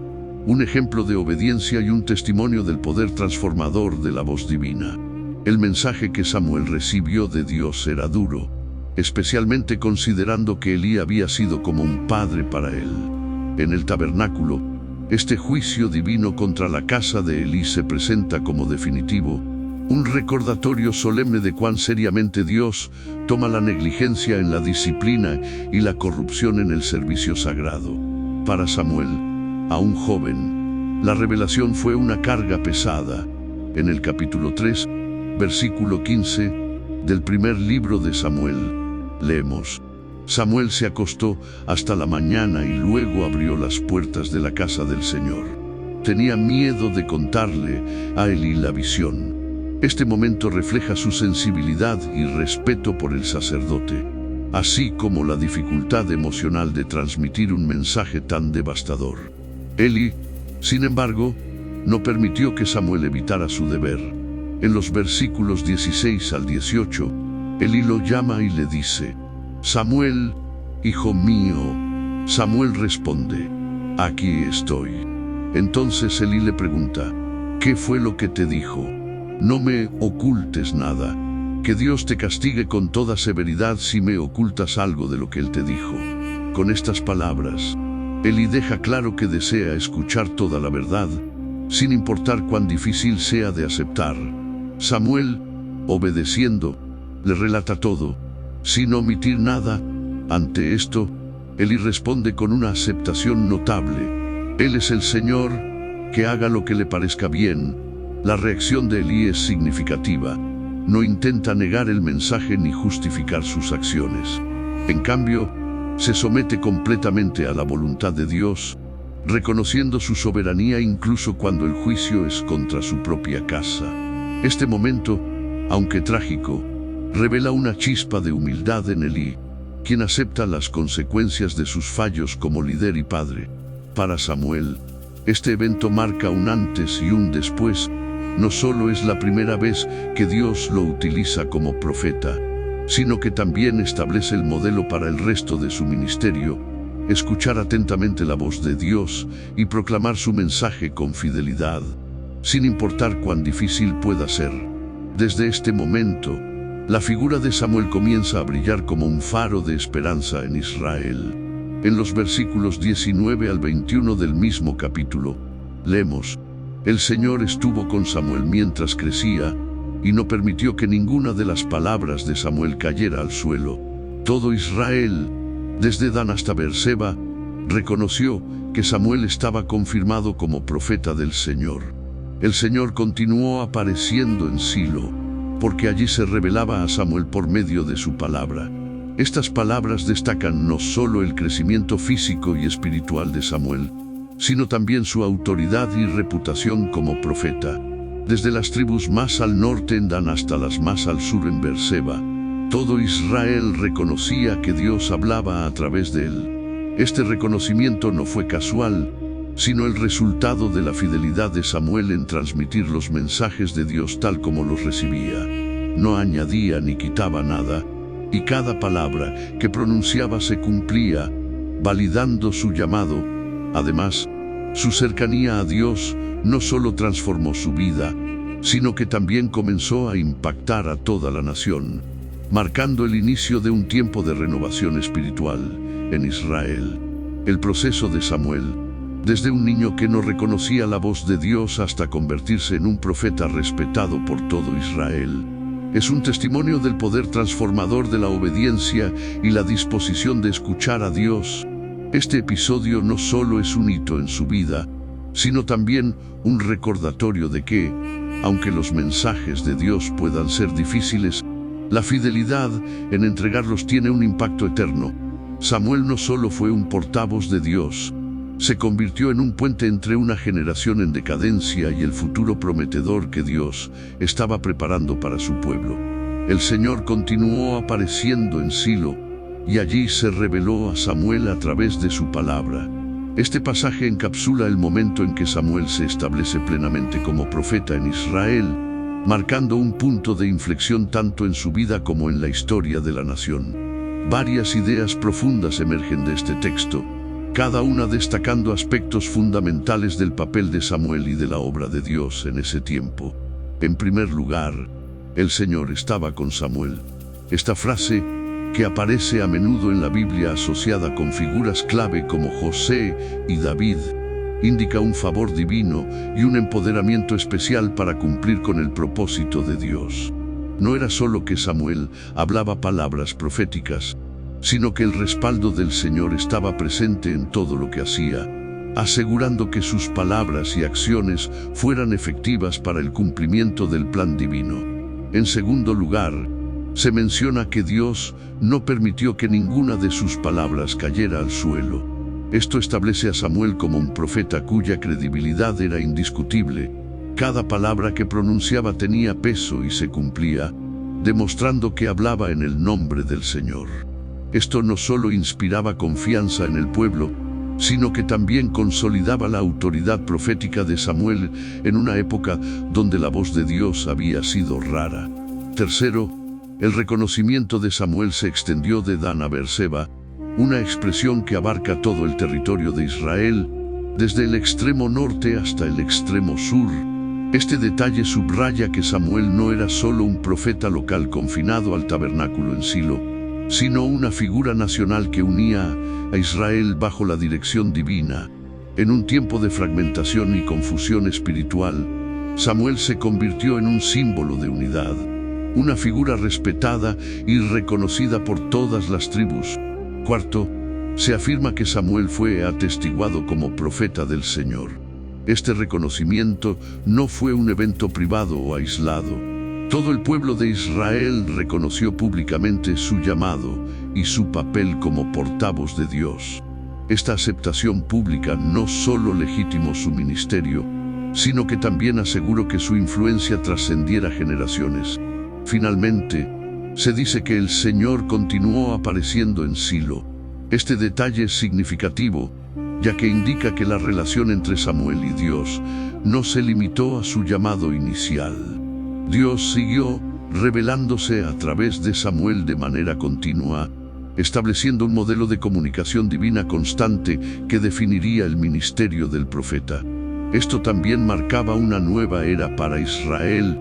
un ejemplo de obediencia y un testimonio del poder transformador de la voz divina. El mensaje que Samuel recibió de Dios era duro, especialmente considerando que Elí había sido como un padre para él. En el tabernáculo, este juicio divino contra la casa de Elí se presenta como definitivo, un recordatorio solemne de cuán seriamente Dios toma la negligencia en la disciplina y la corrupción en el servicio sagrado. Para Samuel, aún joven, la revelación fue una carga pesada. En el capítulo 3, versículo 15, del primer libro de Samuel, leemos: Samuel se acostó hasta la mañana y luego abrió las puertas de la casa del Señor. Tenía miedo de contarle a Elí la visión. Este momento refleja su sensibilidad y respeto por el sacerdote, así como la dificultad emocional de transmitir un mensaje tan devastador. Elí, sin embargo, no permitió que Samuel evitara su deber. En los versículos 16 al 18, Elí lo llama y le dice: Samuel, hijo mío. Samuel responde: aquí estoy. Entonces Elí le pregunta: ¿qué fue lo que te dijo? No me ocultes nada. Que Dios te castigue con toda severidad si me ocultas algo de lo que Él te dijo. Con estas palabras, Elí deja claro que desea escuchar toda la verdad, sin importar cuán difícil sea de aceptar. Samuel, obedeciendo, le relata todo, sin omitir nada. Ante esto, Elí responde con una aceptación notable. Él es el Señor, que haga lo que le parezca bien. La reacción de Elí es significativa. No intenta negar el mensaje ni justificar sus acciones. En cambio, se somete completamente a la voluntad de Dios, reconociendo su soberanía incluso cuando el juicio es contra su propia casa. Este momento, aunque trágico, revela una chispa de humildad en Elí, quien acepta las consecuencias de sus fallos como líder y padre. Para Samuel, este evento marca un antes y un después. No solo es la primera vez que Dios lo utiliza como profeta, sino que también establece el modelo para el resto de su ministerio: escuchar atentamente la voz de Dios y proclamar su mensaje con fidelidad, sin importar cuán difícil pueda ser. Desde este momento, la figura de Samuel comienza a brillar como un faro de esperanza en Israel. En los versículos 19 al 21 del mismo capítulo, leemos: El Señor estuvo con Samuel mientras crecía, y no permitió que ninguna de las palabras de Samuel cayera al suelo. Todo Israel, desde Dan hasta Beerseba, reconoció que Samuel estaba confirmado como profeta del Señor. El Señor continuó apareciendo en Silo, porque allí se revelaba a Samuel por medio de su palabra. Estas palabras destacan no solo el crecimiento físico y espiritual de Samuel, sino también su autoridad y reputación como profeta. Desde las tribus más al norte en Dan hasta las más al sur en Beerseba, todo Israel reconocía que Dios hablaba a través de él. Este reconocimiento no fue casual, sino el resultado de la fidelidad de Samuel en transmitir los mensajes de Dios tal como los recibía. No añadía ni quitaba nada, y cada palabra que pronunciaba se cumplía, validando su llamado. Además, su cercanía a Dios no solo transformó su vida, sino que también comenzó a impactar a toda la nación, marcando el inicio de un tiempo de renovación espiritual en Israel. El proceso de Samuel, desde un niño que no reconocía la voz de Dios hasta convertirse en un profeta respetado por todo Israel, es un testimonio del poder transformador de la obediencia y la disposición de escuchar a Dios. Este episodio no solo es un hito en su vida, sino también un recordatorio de que, aunque los mensajes de Dios puedan ser difíciles, la fidelidad en entregarlos tiene un impacto eterno. Samuel no solo fue un portavoz de Dios, se convirtió en un puente entre una generación en decadencia y el futuro prometedor que Dios estaba preparando para su pueblo. El Señor continuó apareciendo en Silo, y allí se reveló a Samuel a través de su palabra. Este pasaje encapsula el momento en que Samuel se establece plenamente como profeta en Israel, marcando un punto de inflexión tanto en su vida como en la historia de la nación. Varias ideas profundas emergen de este texto, cada una destacando aspectos fundamentales del papel de Samuel y de la obra de Dios en ese tiempo. En primer lugar, el Señor estaba con Samuel. Esta frase, que aparece a menudo en la Biblia asociada con figuras clave como José y David, indica un favor divino y un empoderamiento especial para cumplir con el propósito de Dios. No era solo que Samuel hablaba palabras proféticas, sino que el respaldo del Señor estaba presente en todo lo que hacía, asegurando que sus palabras y acciones fueran efectivas para el cumplimiento del plan divino. En segundo lugar, se menciona que Dios no permitió que ninguna de sus palabras cayera al suelo. Esto establece a Samuel como un profeta cuya credibilidad era indiscutible. Cada palabra que pronunciaba tenía peso y se cumplía, demostrando que hablaba en el nombre del Señor. Esto no solo inspiraba confianza en el pueblo, sino que también consolidaba la autoridad profética de Samuel en una época donde la voz de Dios había sido rara. Tercero, el reconocimiento de Samuel se extendió de Dan a Beerseba, una expresión que abarca todo el territorio de Israel, desde el extremo norte hasta el extremo sur. Este detalle subraya que Samuel no era solo un profeta local confinado al tabernáculo en Silo, sino una figura nacional que unía a Israel bajo la dirección divina. En un tiempo de fragmentación y confusión espiritual, Samuel se convirtió en un símbolo de unidad, una figura respetada y reconocida por todas las tribus. Cuarto, se afirma que Samuel fue atestiguado como profeta del Señor. Este reconocimiento no fue un evento privado o aislado. Todo el pueblo de Israel reconoció públicamente su llamado y su papel como portavoz de Dios. Esta aceptación pública no solo legitimó su ministerio, sino que también aseguró que su influencia trascendiera generaciones. Finalmente, se dice que el Señor continuó apareciendo en Silo. Este detalle es significativo, ya que indica que la relación entre Samuel y Dios no se limitó a su llamado inicial. Dios siguió revelándose a través de Samuel de manera continua, estableciendo un modelo de comunicación divina constante que definiría el ministerio del profeta. Esto también marcaba una nueva era para Israel,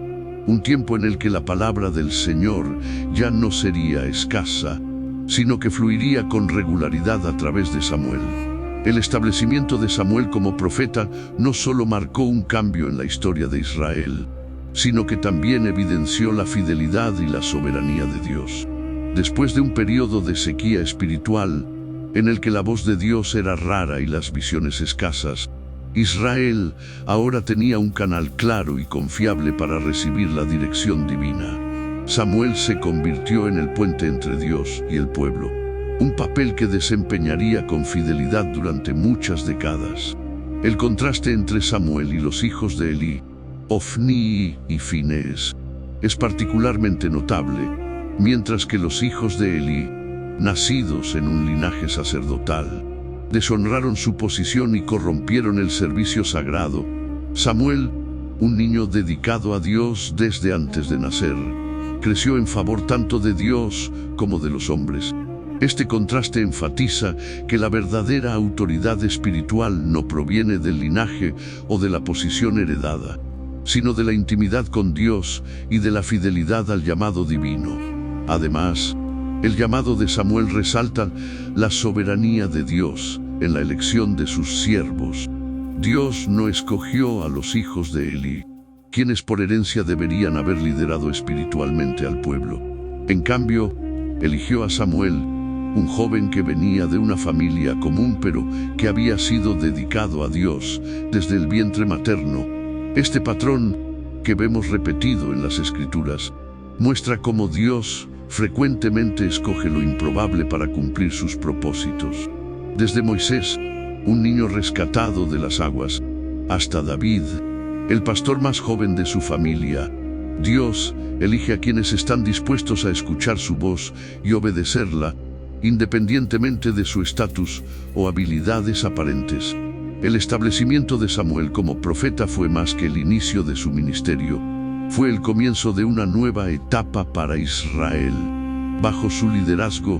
un tiempo en el que la palabra del Señor ya no sería escasa, sino que fluiría con regularidad a través de Samuel. El establecimiento de Samuel como profeta no solo marcó un cambio en la historia de Israel, sino que también evidenció la fidelidad y la soberanía de Dios. Después de un periodo de sequía espiritual, en el que la voz de Dios era rara y las visiones escasas, Israel ahora tenía un canal claro y confiable para recibir la dirección divina. Samuel se convirtió en el puente entre Dios y el pueblo, un papel que desempeñaría con fidelidad durante muchas décadas. El contraste entre Samuel y los hijos de Elí, Ofni y Finés, es particularmente notable, mientras que los hijos de Elí, nacidos en un linaje sacerdotal, deshonraron su posición y corrompieron el servicio sagrado. Samuel, un niño dedicado a Dios desde antes de nacer, creció en favor tanto de Dios como de los hombres. Este contraste enfatiza que la verdadera autoridad espiritual no proviene del linaje o de la posición heredada, sino de la intimidad con Dios y de la fidelidad al llamado divino. Además, el llamado de Samuel resalta la soberanía de Dios en la elección de sus siervos. Dios no escogió a los hijos de Elí, quienes por herencia deberían haber liderado espiritualmente al pueblo. En cambio, eligió a Samuel, un joven que venía de una familia común pero que había sido dedicado a Dios desde el vientre materno. Este patrón, que vemos repetido en las Escrituras, muestra cómo Dios frecuentemente escoge lo improbable para cumplir sus propósitos. Desde Moisés, un niño rescatado de las aguas, hasta David, el pastor más joven de su familia, Dios elige a quienes están dispuestos a escuchar su voz y obedecerla, independientemente de su estatus o habilidades aparentes. El establecimiento de Samuel como profeta fue más que el inicio de su ministerio. Fue el comienzo de una nueva etapa para Israel. Bajo su liderazgo,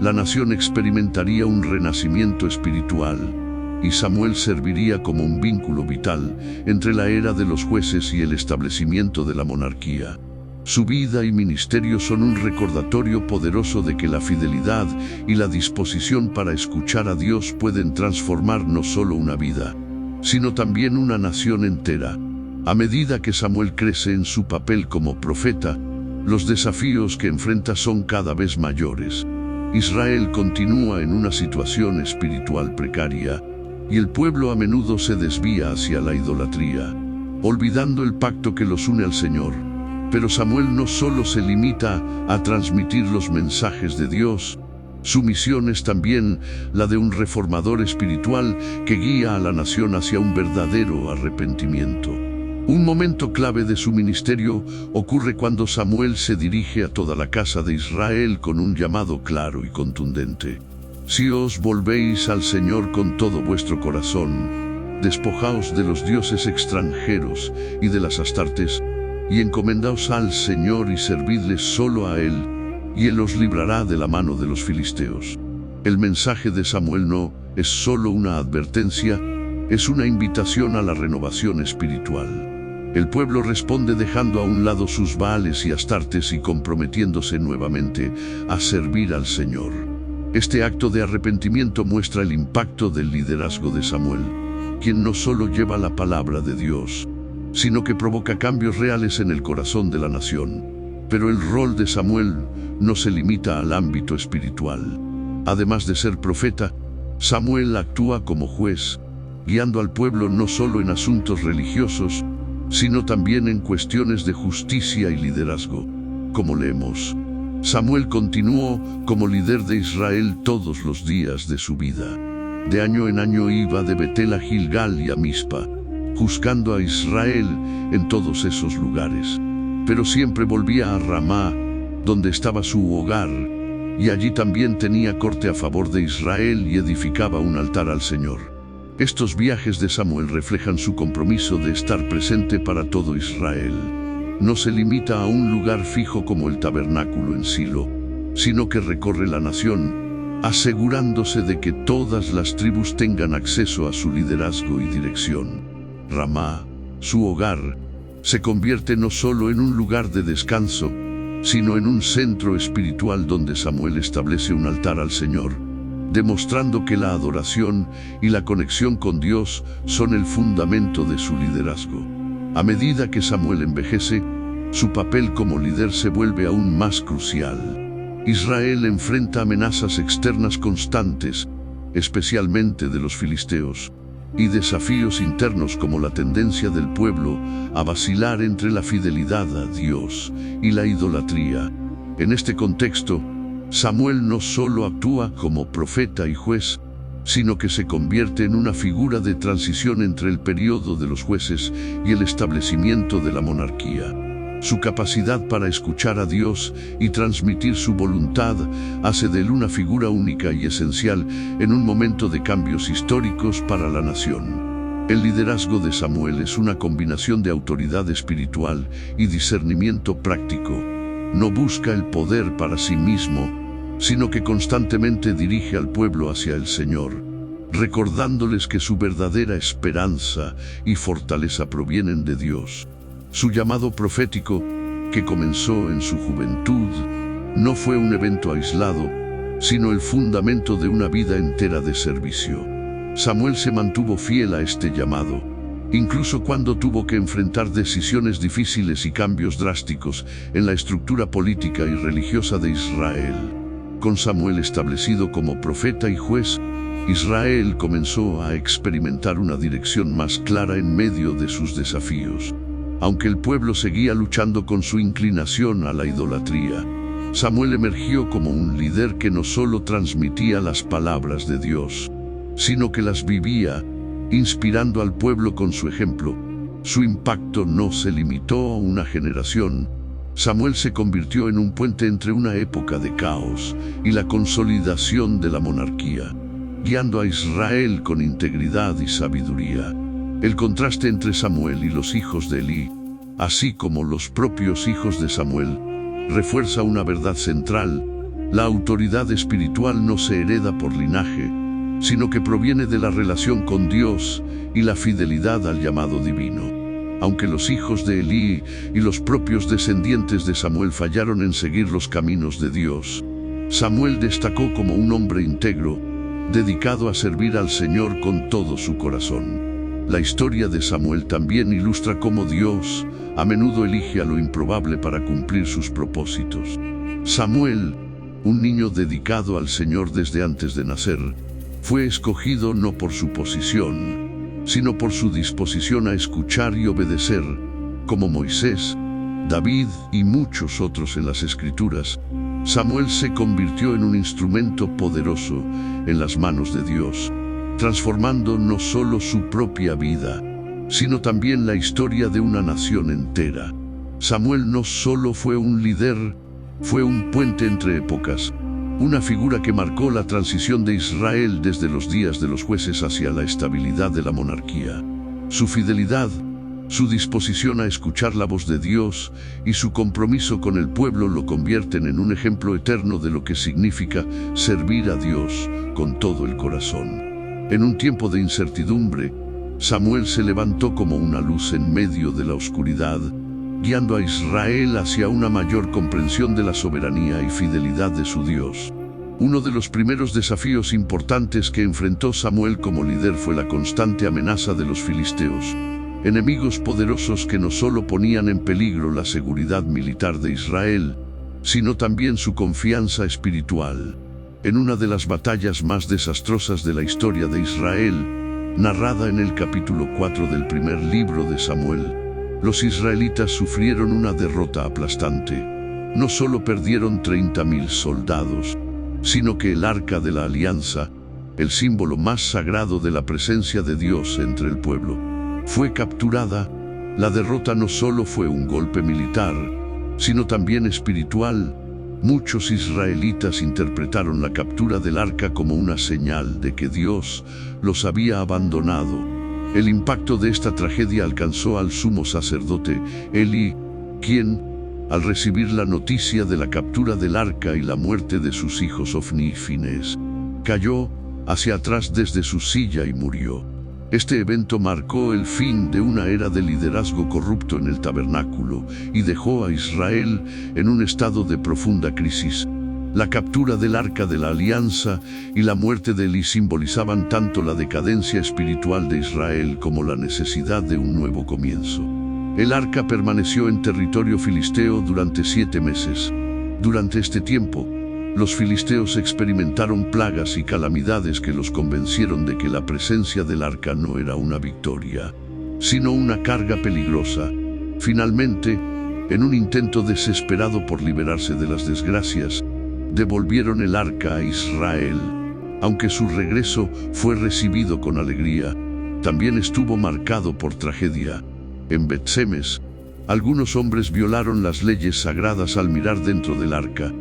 la nación experimentaría un renacimiento espiritual, y Samuel serviría como un vínculo vital entre la era de los jueces y el establecimiento de la monarquía. Su vida y ministerio son un recordatorio poderoso de que la fidelidad y la disposición para escuchar a Dios pueden transformar no solo una vida, sino también una nación entera. A medida que Samuel crece en su papel como profeta, los desafíos que enfrenta son cada vez mayores. Israel continúa en una situación espiritual precaria, y el pueblo a menudo se desvía hacia la idolatría, olvidando el pacto que los une al Señor. Pero Samuel no solo se limita a transmitir los mensajes de Dios, su misión es también la de un reformador espiritual que guía a la nación hacia un verdadero arrepentimiento. Un momento clave de su ministerio ocurre cuando Samuel se dirige a toda la casa de Israel con un llamado claro y contundente. Si os volvéis al Señor con todo vuestro corazón, despojaos de los dioses extranjeros y de las astartes, y encomendaos al Señor y servidle solo a Él, y Él os librará de la mano de los filisteos. El mensaje de Samuel no es solo una advertencia, es una invitación a la renovación espiritual. El pueblo responde dejando a un lado sus Baales y Astartes y comprometiéndose nuevamente a servir al Señor. Este acto de arrepentimiento muestra el impacto del liderazgo de Samuel, quien no solo lleva la palabra de Dios, sino que provoca cambios reales en el corazón de la nación. Pero el rol de Samuel no se limita al ámbito espiritual. Además de ser profeta, Samuel actúa como juez, guiando al pueblo no solo en asuntos religiosos, sino también en cuestiones de justicia y liderazgo. Como leemos, Samuel continuó como líder de Israel todos los días de su vida. De año en año iba de Betel a Gilgal y a Mizpa, juzgando a Israel en todos esos lugares. Pero siempre volvía a Ramá, donde estaba su hogar, y allí también tenía corte a favor de Israel y edificaba un altar al Señor. Estos viajes de Samuel reflejan su compromiso de estar presente para todo Israel. No se limita a un lugar fijo como el tabernáculo en Silo, sino que recorre la nación, asegurándose de que todas las tribus tengan acceso a su liderazgo y dirección. Ramá, su hogar, se convierte no solo en un lugar de descanso, sino en un centro espiritual donde Samuel establece un altar al Señor, demostrando que la adoración y la conexión con Dios son el fundamento de su liderazgo. A medida que Samuel envejece, su papel como líder se vuelve aún más crucial. Israel enfrenta amenazas externas constantes, especialmente de los filisteos, y desafíos internos como la tendencia del pueblo a vacilar entre la fidelidad a Dios y la idolatría. En este contexto, Samuel no solo actúa como profeta y juez, sino que se convierte en una figura de transición entre el periodo de los jueces y el establecimiento de la monarquía. Su capacidad para escuchar a Dios y transmitir su voluntad hace de él una figura única y esencial en un momento de cambios históricos para la nación. El liderazgo de Samuel es una combinación de autoridad espiritual y discernimiento práctico. No busca el poder para sí mismo, sino que constantemente dirige al pueblo hacia el Señor, recordándoles que su verdadera esperanza y fortaleza provienen de Dios. Su llamado profético, que comenzó en su juventud, no fue un evento aislado, sino el fundamento de una vida entera de servicio. Samuel se mantuvo fiel a este llamado, incluso cuando tuvo que enfrentar decisiones difíciles y cambios drásticos en la estructura política y religiosa de Israel. Con Samuel establecido como profeta y juez, Israel comenzó a experimentar una dirección más clara en medio de sus desafíos. Aunque el pueblo seguía luchando con su inclinación a la idolatría, Samuel emergió como un líder que no solo transmitía las palabras de Dios, sino que las vivía, inspirando al pueblo con su ejemplo. Su impacto no se limitó a una generación. Samuel se convirtió en un puente entre una época de caos y la consolidación de la monarquía, guiando a Israel con integridad y sabiduría. El contraste entre Samuel y los hijos de Elí, así como los propios hijos de Samuel, refuerza una verdad central: la autoridad espiritual no se hereda por linaje, sino que proviene de la relación con Dios y la fidelidad al llamado divino. Aunque los hijos de Elí y los propios descendientes de Samuel fallaron en seguir los caminos de Dios, Samuel destacó como un hombre íntegro, dedicado a servir al Señor con todo su corazón. La historia de Samuel también ilustra cómo Dios a menudo elige a lo improbable para cumplir sus propósitos. Samuel, un niño dedicado al Señor desde antes de nacer, fue escogido no por su posición, sino por su disposición a escuchar y obedecer. Como Moisés, David y muchos otros en las Escrituras, Samuel se convirtió en un instrumento poderoso en las manos de Dios, transformando no solo su propia vida, sino también la historia de una nación entera. Samuel no solo fue un líder, fue un puente entre épocas, una figura que marcó la transición de Israel desde los días de los jueces hacia la estabilidad de la monarquía. Su fidelidad, su disposición a escuchar la voz de Dios y su compromiso con el pueblo lo convierten en un ejemplo eterno de lo que significa servir a Dios con todo el corazón. En un tiempo de incertidumbre, Samuel se levantó como una luz en medio de la oscuridad, guiando a Israel hacia una mayor comprensión de la soberanía y fidelidad de su Dios. Uno de los primeros desafíos importantes que enfrentó Samuel como líder fue la constante amenaza de los filisteos, enemigos poderosos que no solo ponían en peligro la seguridad militar de Israel, sino también su confianza espiritual. En una de las batallas más desastrosas de la historia de Israel, narrada en el capítulo 4 del primer libro de Samuel, los israelitas sufrieron una derrota aplastante. No solo perdieron 30.000 soldados, sino que el Arca de la Alianza, el símbolo más sagrado de la presencia de Dios entre el pueblo, fue capturada. La derrota no solo fue un golpe militar, sino también espiritual. Muchos israelitas interpretaron la captura del arca como una señal de que Dios los había abandonado. El impacto de esta tragedia alcanzó al sumo sacerdote Eli, quien, al recibir la noticia de la captura del arca y la muerte de sus hijos Ofni y Finés, cayó hacia atrás desde su silla y murió. Este evento marcó el fin de una era de liderazgo corrupto en el tabernáculo y dejó a Israel en un estado de profunda crisis. La captura del Arca de la Alianza y la muerte de Eli simbolizaban tanto la decadencia espiritual de Israel como la necesidad de un nuevo comienzo. El arca permaneció en territorio filisteo durante 7 meses. Durante este tiempo, los filisteos experimentaron plagas y calamidades que los convencieron de que la presencia del arca no era una victoria, sino una carga peligrosa. Finalmente, en un intento desesperado por liberarse de las desgracias, devolvieron el arca a Israel. Aunque su regreso fue recibido con alegría, también estuvo marcado por tragedia. En Bet-Semes, algunos hombres violaron las leyes sagradas al mirar dentro del arca,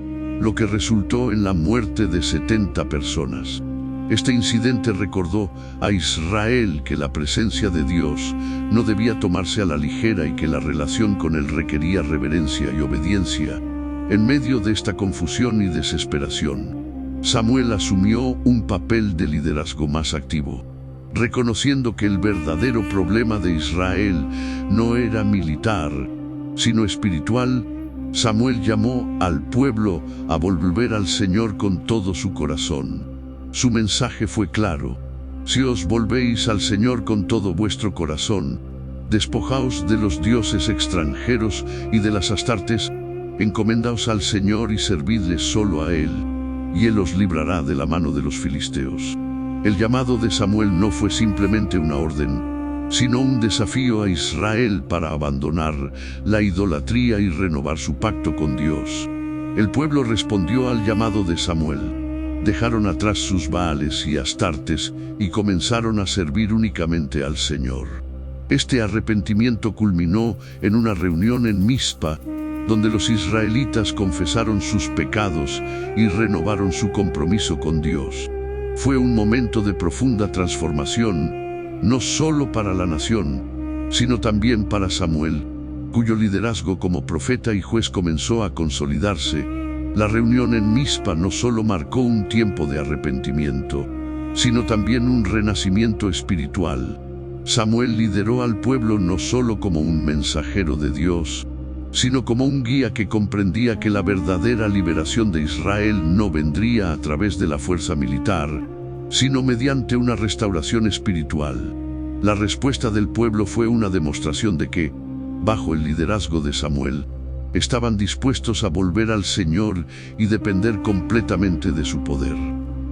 lo que resultó en la muerte de 70 personas. Este incidente recordó a Israel que la presencia de Dios no debía tomarse a la ligera y que la relación con Él requería reverencia y obediencia. En medio de esta confusión y desesperación, Samuel asumió un papel de liderazgo más activo. Reconociendo que el verdadero problema de Israel no era militar, sino espiritual, Samuel llamó al pueblo a volver al Señor con todo su corazón. Su mensaje fue claro: si os volvéis al Señor con todo vuestro corazón, despojaos de los dioses extranjeros y de las astartes, encomendaos al Señor y servidle solo a Él, y Él os librará de la mano de los filisteos. El llamado de Samuel no fue simplemente una orden, sino un desafío a Israel para abandonar la idolatría y renovar su pacto con Dios. El pueblo respondió al llamado de Samuel. Dejaron atrás sus Baales y Astartes y comenzaron a servir únicamente al Señor. Este arrepentimiento culminó en una reunión en Mizpa, donde los israelitas confesaron sus pecados y renovaron su compromiso con Dios. Fue un momento de profunda transformación, no solo para la nación, sino también para Samuel, cuyo liderazgo como profeta y juez comenzó a consolidarse. La reunión en Mizpa no solo marcó un tiempo de arrepentimiento, sino también un renacimiento espiritual. Samuel lideró al pueblo no solo como un mensajero de Dios, sino como un guía que comprendía que la verdadera liberación de Israel no vendría a través de la fuerza militar, sino mediante una restauración espiritual. La respuesta del pueblo fue una demostración de que, bajo el liderazgo de Samuel, estaban dispuestos a volver al Señor y depender completamente de su poder.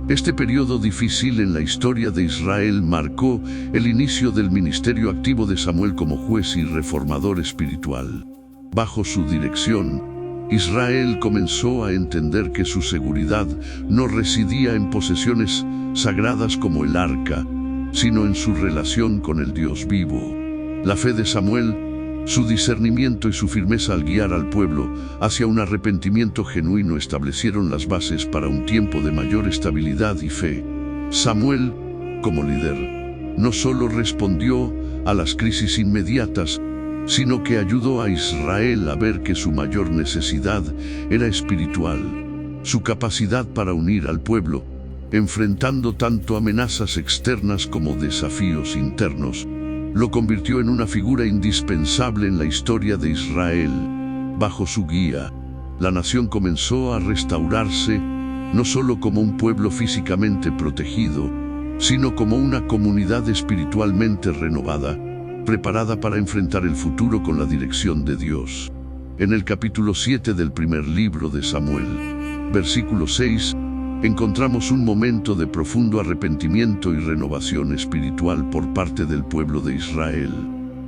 Este periodo difícil en la historia de Israel marcó el inicio del ministerio activo de Samuel como juez y reformador espiritual. Bajo su dirección, Israel comenzó a entender que su seguridad no residía en posesiones sagradas como el arca, sino en su relación con el Dios vivo. La fe de Samuel, su discernimiento y su firmeza al guiar al pueblo hacia un arrepentimiento genuino establecieron las bases para un tiempo de mayor estabilidad y fe. Samuel, como líder, no solo respondió a las crisis inmediatas, sino que ayudó a Israel a ver que su mayor necesidad era espiritual. Su capacidad para unir al pueblo, enfrentando tanto amenazas externas como desafíos internos, lo convirtió en una figura indispensable en la historia de Israel. Bajo su guía, la nación comenzó a restaurarse, no solo como un pueblo físicamente protegido, sino como una comunidad espiritualmente renovada, preparada para enfrentar el futuro con la dirección de Dios. En el capítulo 7 del primer libro de Samuel, versículo 6, encontramos un momento de profundo arrepentimiento y renovación espiritual por parte del pueblo de Israel.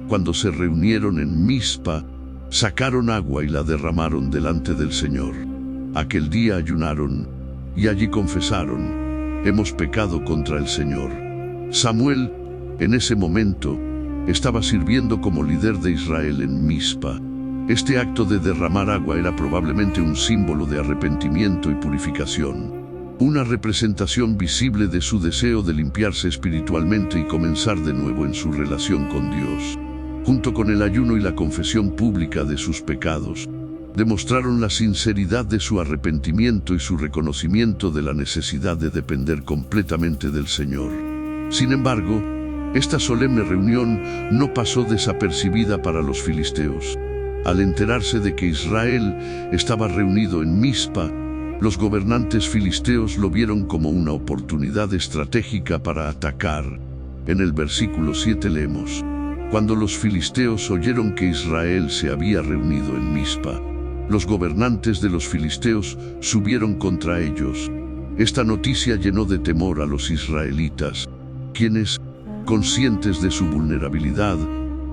Cuando se reunieron en Mizpa, sacaron agua y la derramaron delante del Señor. Aquel día ayunaron y allí confesaron: hemos pecado contra el Señor. Samuel, en ese momento, estaba sirviendo como líder de Israel en Mizpa. Este acto de derramar agua era probablemente un símbolo de arrepentimiento y purificación, una representación visible de su deseo de limpiarse espiritualmente y comenzar de nuevo en su relación con Dios. Junto con el ayuno y la confesión pública de sus pecados, demostraron la sinceridad de su arrepentimiento y su reconocimiento de la necesidad de depender completamente del Señor. Sin embargo, esta solemne reunión no pasó desapercibida para los filisteos. Al enterarse de que Israel estaba reunido en Mizpa, los gobernantes filisteos lo vieron como una oportunidad estratégica para atacar. En el versículo 7 leemos: cuando los filisteos oyeron que Israel se había reunido en Mizpa, los gobernantes de los filisteos subieron contra ellos. Esta noticia llenó de temor a los israelitas, quienes, conscientes de su vulnerabilidad,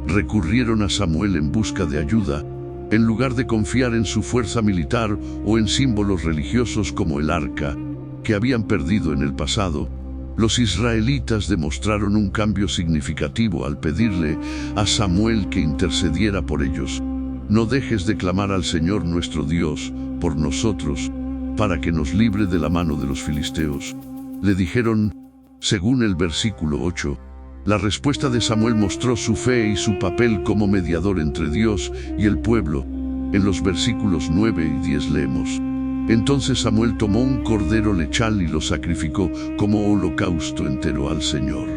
recurrieron a Samuel en busca de ayuda, en lugar de confiar en su fuerza militar o en símbolos religiosos como el arca, que habían perdido en el pasado. Los israelitas demostraron un cambio significativo al pedirle a Samuel que intercediera por ellos. No dejes de clamar al Señor nuestro Dios por nosotros, para que nos libre de la mano de los filisteos, le dijeron. Según el versículo 8, la respuesta de Samuel mostró su fe y su papel como mediador entre Dios y el pueblo. En los versículos 9 y 10 leemos: entonces Samuel tomó un cordero lechal y lo sacrificó como holocausto entero al Señor.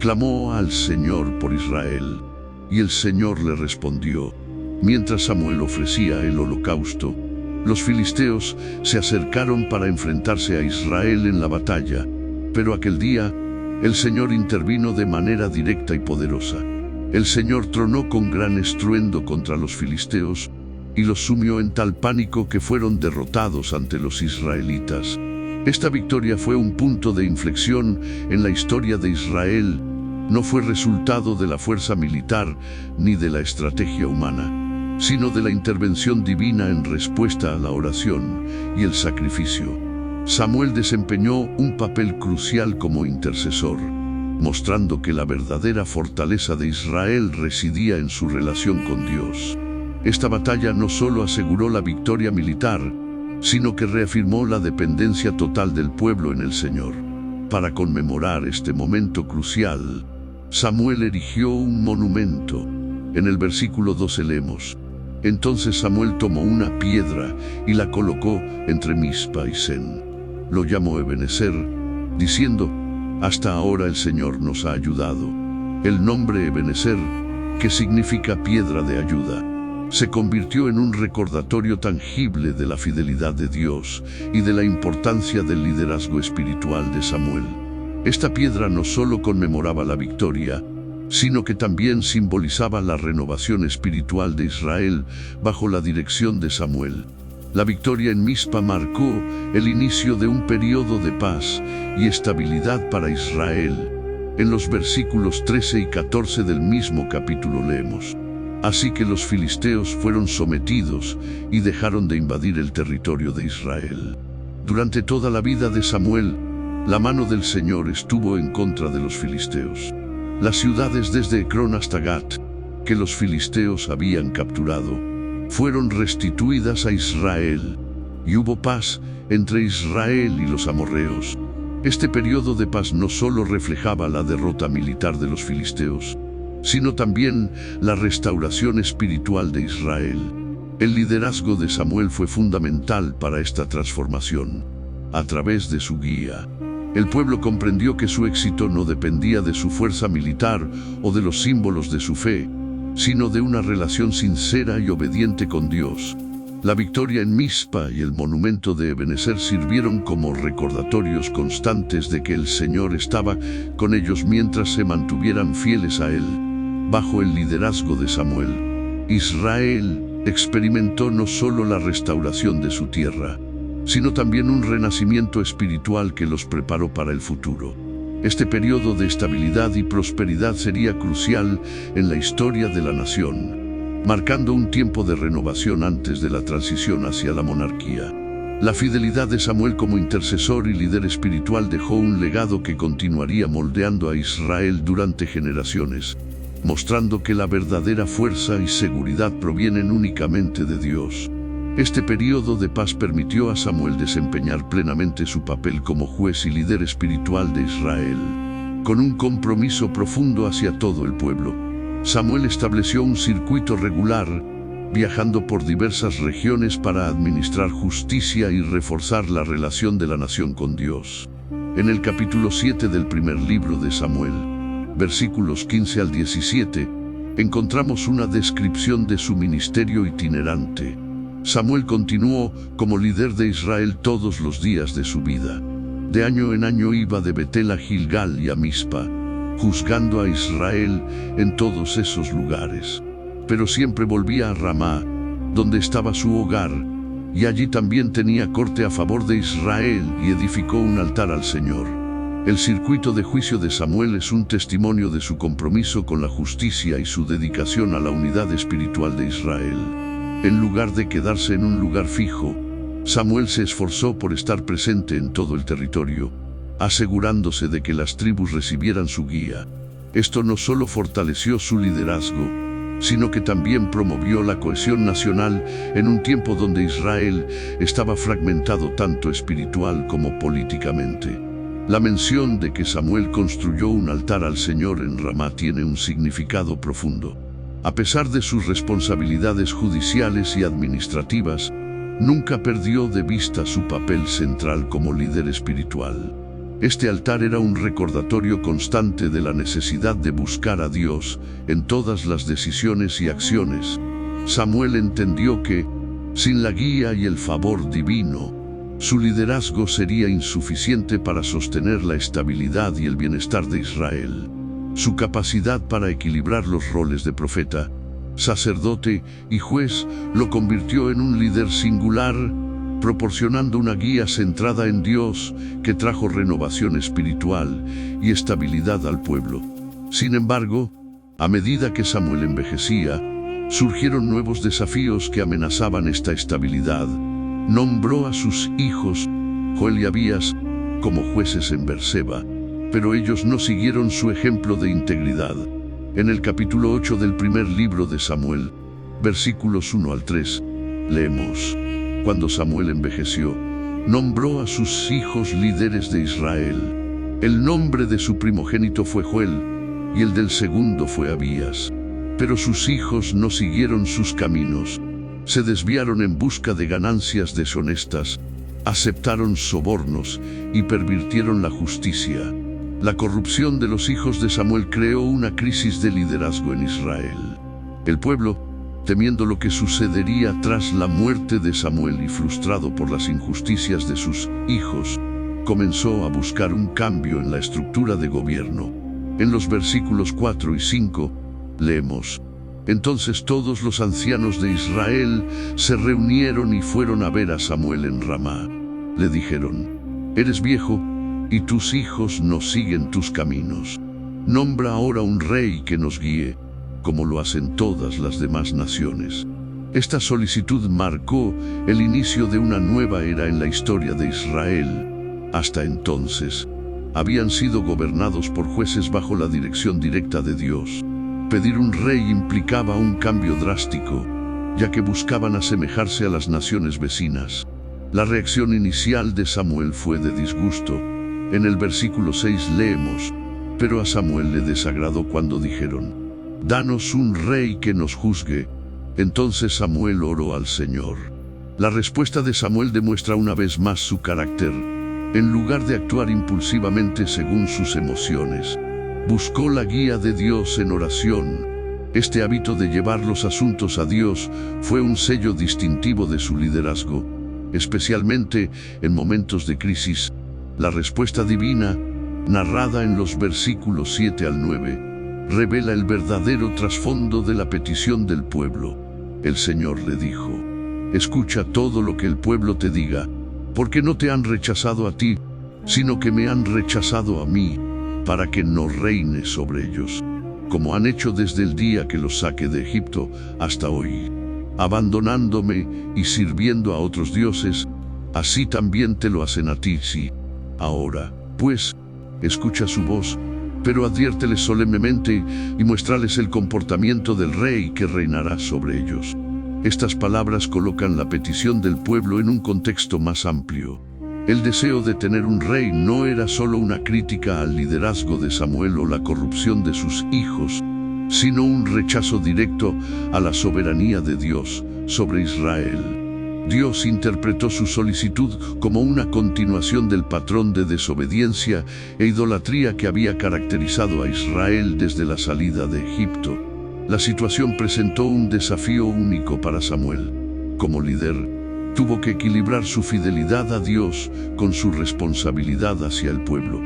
Clamó al Señor por Israel, y el Señor le respondió. Mientras Samuel ofrecía el holocausto, los filisteos se acercaron para enfrentarse a Israel en la batalla, pero aquel día, el Señor intervino de manera directa y poderosa. El Señor tronó con gran estruendo contra los filisteos y los sumió en tal pánico que fueron derrotados ante los israelitas. Esta victoria fue un punto de inflexión en la historia de Israel. No fue resultado de la fuerza militar ni de la estrategia humana, sino de la intervención divina en respuesta a la oración y el sacrificio. Samuel desempeñó un papel crucial como intercesor, mostrando que la verdadera fortaleza de Israel residía en su relación con Dios. Esta batalla no solo aseguró la victoria militar, sino que reafirmó la dependencia total del pueblo en el Señor. Para conmemorar este momento crucial, Samuel erigió un monumento. En el versículo 12 leemos: entonces Samuel tomó una piedra y la colocó entre Mizpa y Sen. Lo llamó Ebenezer, diciendo: hasta ahora el Señor nos ha ayudado. El nombre Ebenezer, que significa piedra de ayuda, se convirtió en un recordatorio tangible de la fidelidad de Dios y de la importancia del liderazgo espiritual de Samuel. Esta piedra no solo conmemoraba la victoria, sino que también simbolizaba la renovación espiritual de Israel bajo la dirección de Samuel. La victoria en Mizpa marcó el inicio de un periodo de paz y estabilidad para Israel. En los versículos 13 y 14 del mismo capítulo leemos: así que los filisteos fueron sometidos y dejaron de invadir el territorio de Israel. Durante toda la vida de Samuel, la mano del Señor estuvo en contra de los filisteos. Las ciudades desde Ecrón hasta Gat, que los filisteos habían capturado, fueron restituidas a Israel, y hubo paz entre Israel y los amorreos. Este periodo de paz no solo reflejaba la derrota militar de los filisteos, sino también la restauración espiritual de Israel. El liderazgo de Samuel fue fundamental para esta transformación. A través de su guía, El pueblo comprendió que su éxito no dependía de su fuerza militar o de los símbolos de su fe, sino de una relación sincera y obediente con Dios. La victoria en Mizpa y el monumento de Ebenezer sirvieron como recordatorios constantes de que el Señor estaba con ellos mientras se mantuvieran fieles a Él. Bajo el liderazgo de Samuel, Israel experimentó no solo la restauración de su tierra, sino también un renacimiento espiritual que los preparó para el futuro. Este periodo de estabilidad y prosperidad sería crucial en la historia de la nación, marcando un tiempo de renovación antes de la transición hacia la monarquía. La fidelidad de Samuel como intercesor y líder espiritual dejó un legado que continuaría moldeando a Israel durante generaciones, mostrando que la verdadera fuerza y seguridad provienen únicamente de Dios. Este periodo de paz permitió a Samuel desempeñar plenamente su papel como juez y líder espiritual de Israel. Con un compromiso profundo hacia todo el pueblo, Samuel estableció un circuito regular, viajando por diversas regiones para administrar justicia y reforzar la relación de la nación con Dios. En el capítulo 7 del primer libro de Samuel, versículos 15 al 17, encontramos una descripción de su ministerio itinerante. Samuel continuó como líder de Israel todos los días de su vida. De año en año iba de Betel a Gilgal y a Mizpa, juzgando a Israel en todos esos lugares. Pero siempre volvía a Ramá, donde estaba su hogar, y allí también tenía corte a favor de Israel y edificó un altar al Señor. El circuito de juicio de Samuel es un testimonio de su compromiso con la justicia y su dedicación a la unidad espiritual de Israel. En lugar de quedarse en un lugar fijo, Samuel se esforzó por estar presente en todo el territorio, asegurándose de que las tribus recibieran su guía. Esto no solo fortaleció su liderazgo, sino que también promovió la cohesión nacional en un tiempo donde Israel estaba fragmentado tanto espiritual como políticamente. La mención de que Samuel construyó un altar al Señor en Ramá tiene un significado profundo. A pesar de sus responsabilidades judiciales y administrativas, nunca perdió de vista su papel central como líder espiritual. Este altar era un recordatorio constante de la necesidad de buscar a Dios en todas las decisiones y acciones. Samuel entendió que, sin la guía y el favor divino, su liderazgo sería insuficiente para sostener la estabilidad y el bienestar de Israel. Su capacidad para equilibrar los roles de profeta, sacerdote y juez lo convirtió en un líder singular, proporcionando una guía centrada en Dios que trajo renovación espiritual y estabilidad al pueblo. Sin embargo, a medida que Samuel envejecía, surgieron nuevos desafíos que amenazaban esta estabilidad. Nombró a sus hijos, Joel y Abías, como jueces en Berseba, pero ellos no siguieron su ejemplo de integridad. En el capítulo 8 del primer libro de Samuel, versículos 1 al 3, leemos: Cuando Samuel envejeció, nombró a sus hijos líderes de Israel. El nombre de su primogénito fue Joel, y el del segundo fue Abías. Pero sus hijos no siguieron sus caminos. Se desviaron en busca de ganancias deshonestas, aceptaron sobornos y pervirtieron la justicia. La corrupción de los hijos de Samuel creó una crisis de liderazgo en Israel. El pueblo, temiendo lo que sucedería tras la muerte de Samuel y frustrado por las injusticias de sus hijos, comenzó a buscar un cambio en la estructura de gobierno. En los versículos 4 y 5, leemos: Entonces todos los ancianos de Israel se reunieron y fueron a ver a Samuel en Ramá. Le dijeron: Eres viejo, y tus hijos no siguen tus caminos. Nombra ahora un rey que nos guíe, como lo hacen todas las demás naciones. Esta solicitud marcó el inicio de una nueva era en la historia de Israel. Hasta entonces, habían sido gobernados por jueces bajo la dirección directa de Dios. Pedir un rey implicaba un cambio drástico, ya que buscaban asemejarse a las naciones vecinas. La reacción inicial de Samuel fue de disgusto. En el versículo 6 leemos: Pero a Samuel le desagradó cuando dijeron: Danos un rey que nos juzgue. Entonces Samuel oró al Señor. La respuesta de Samuel demuestra una vez más su carácter. En lugar de actuar impulsivamente según sus emociones, buscó la guía de Dios en oración. Este hábito de llevar los asuntos a Dios fue un sello distintivo de su liderazgo, especialmente en momentos de crisis. La respuesta divina, narrada en los versículos 7 al 9, revela el verdadero trasfondo de la petición del pueblo. El Señor le dijo: escucha todo lo que el pueblo te diga, porque no te han rechazado a ti, sino que me han rechazado a mí, para que no reine sobre ellos, como han hecho desde el día que los saqué de Egipto hasta hoy, abandonándome y sirviendo a otros dioses. Así también te lo hacen a ti. Sí. Ahora, pues, escucha su voz, pero adviérteles solemnemente y muéstrales el comportamiento del rey que reinará sobre ellos. Estas palabras colocan la petición del pueblo en un contexto más amplio. El deseo de tener un rey no era solo una crítica al liderazgo de Samuel o la corrupción de sus hijos, sino un rechazo directo a la soberanía de Dios sobre Israel. Dios interpretó su solicitud como una continuación del patrón de desobediencia e idolatría que había caracterizado a Israel desde la salida de Egipto. La situación presentó un desafío único para Samuel. Como líder, tuvo que equilibrar su fidelidad a Dios con su responsabilidad hacia el pueblo.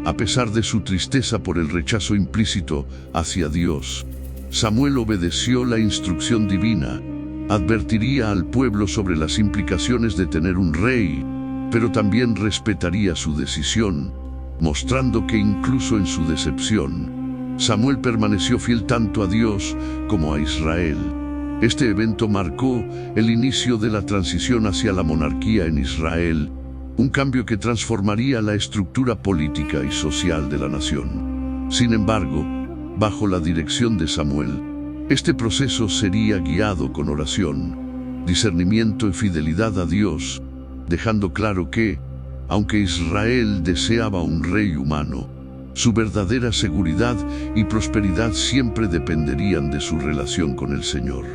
A pesar de su tristeza por el rechazo implícito hacia Dios, Samuel obedeció la instrucción divina. Advertiría al pueblo sobre las implicaciones de tener un rey, pero también respetaría su decisión, mostrando que incluso en su decepción, Samuel permaneció fiel tanto a Dios como a Israel. Este evento marcó el inicio de la transición hacia la monarquía en Israel, un cambio que transformaría la estructura política y social de la nación. Sin embargo, bajo la dirección de Samuel, este proceso sería guiado con oración, discernimiento y fidelidad a Dios, dejando claro que, aunque Israel deseaba un rey humano, su verdadera seguridad y prosperidad siempre dependerían de su relación con el Señor.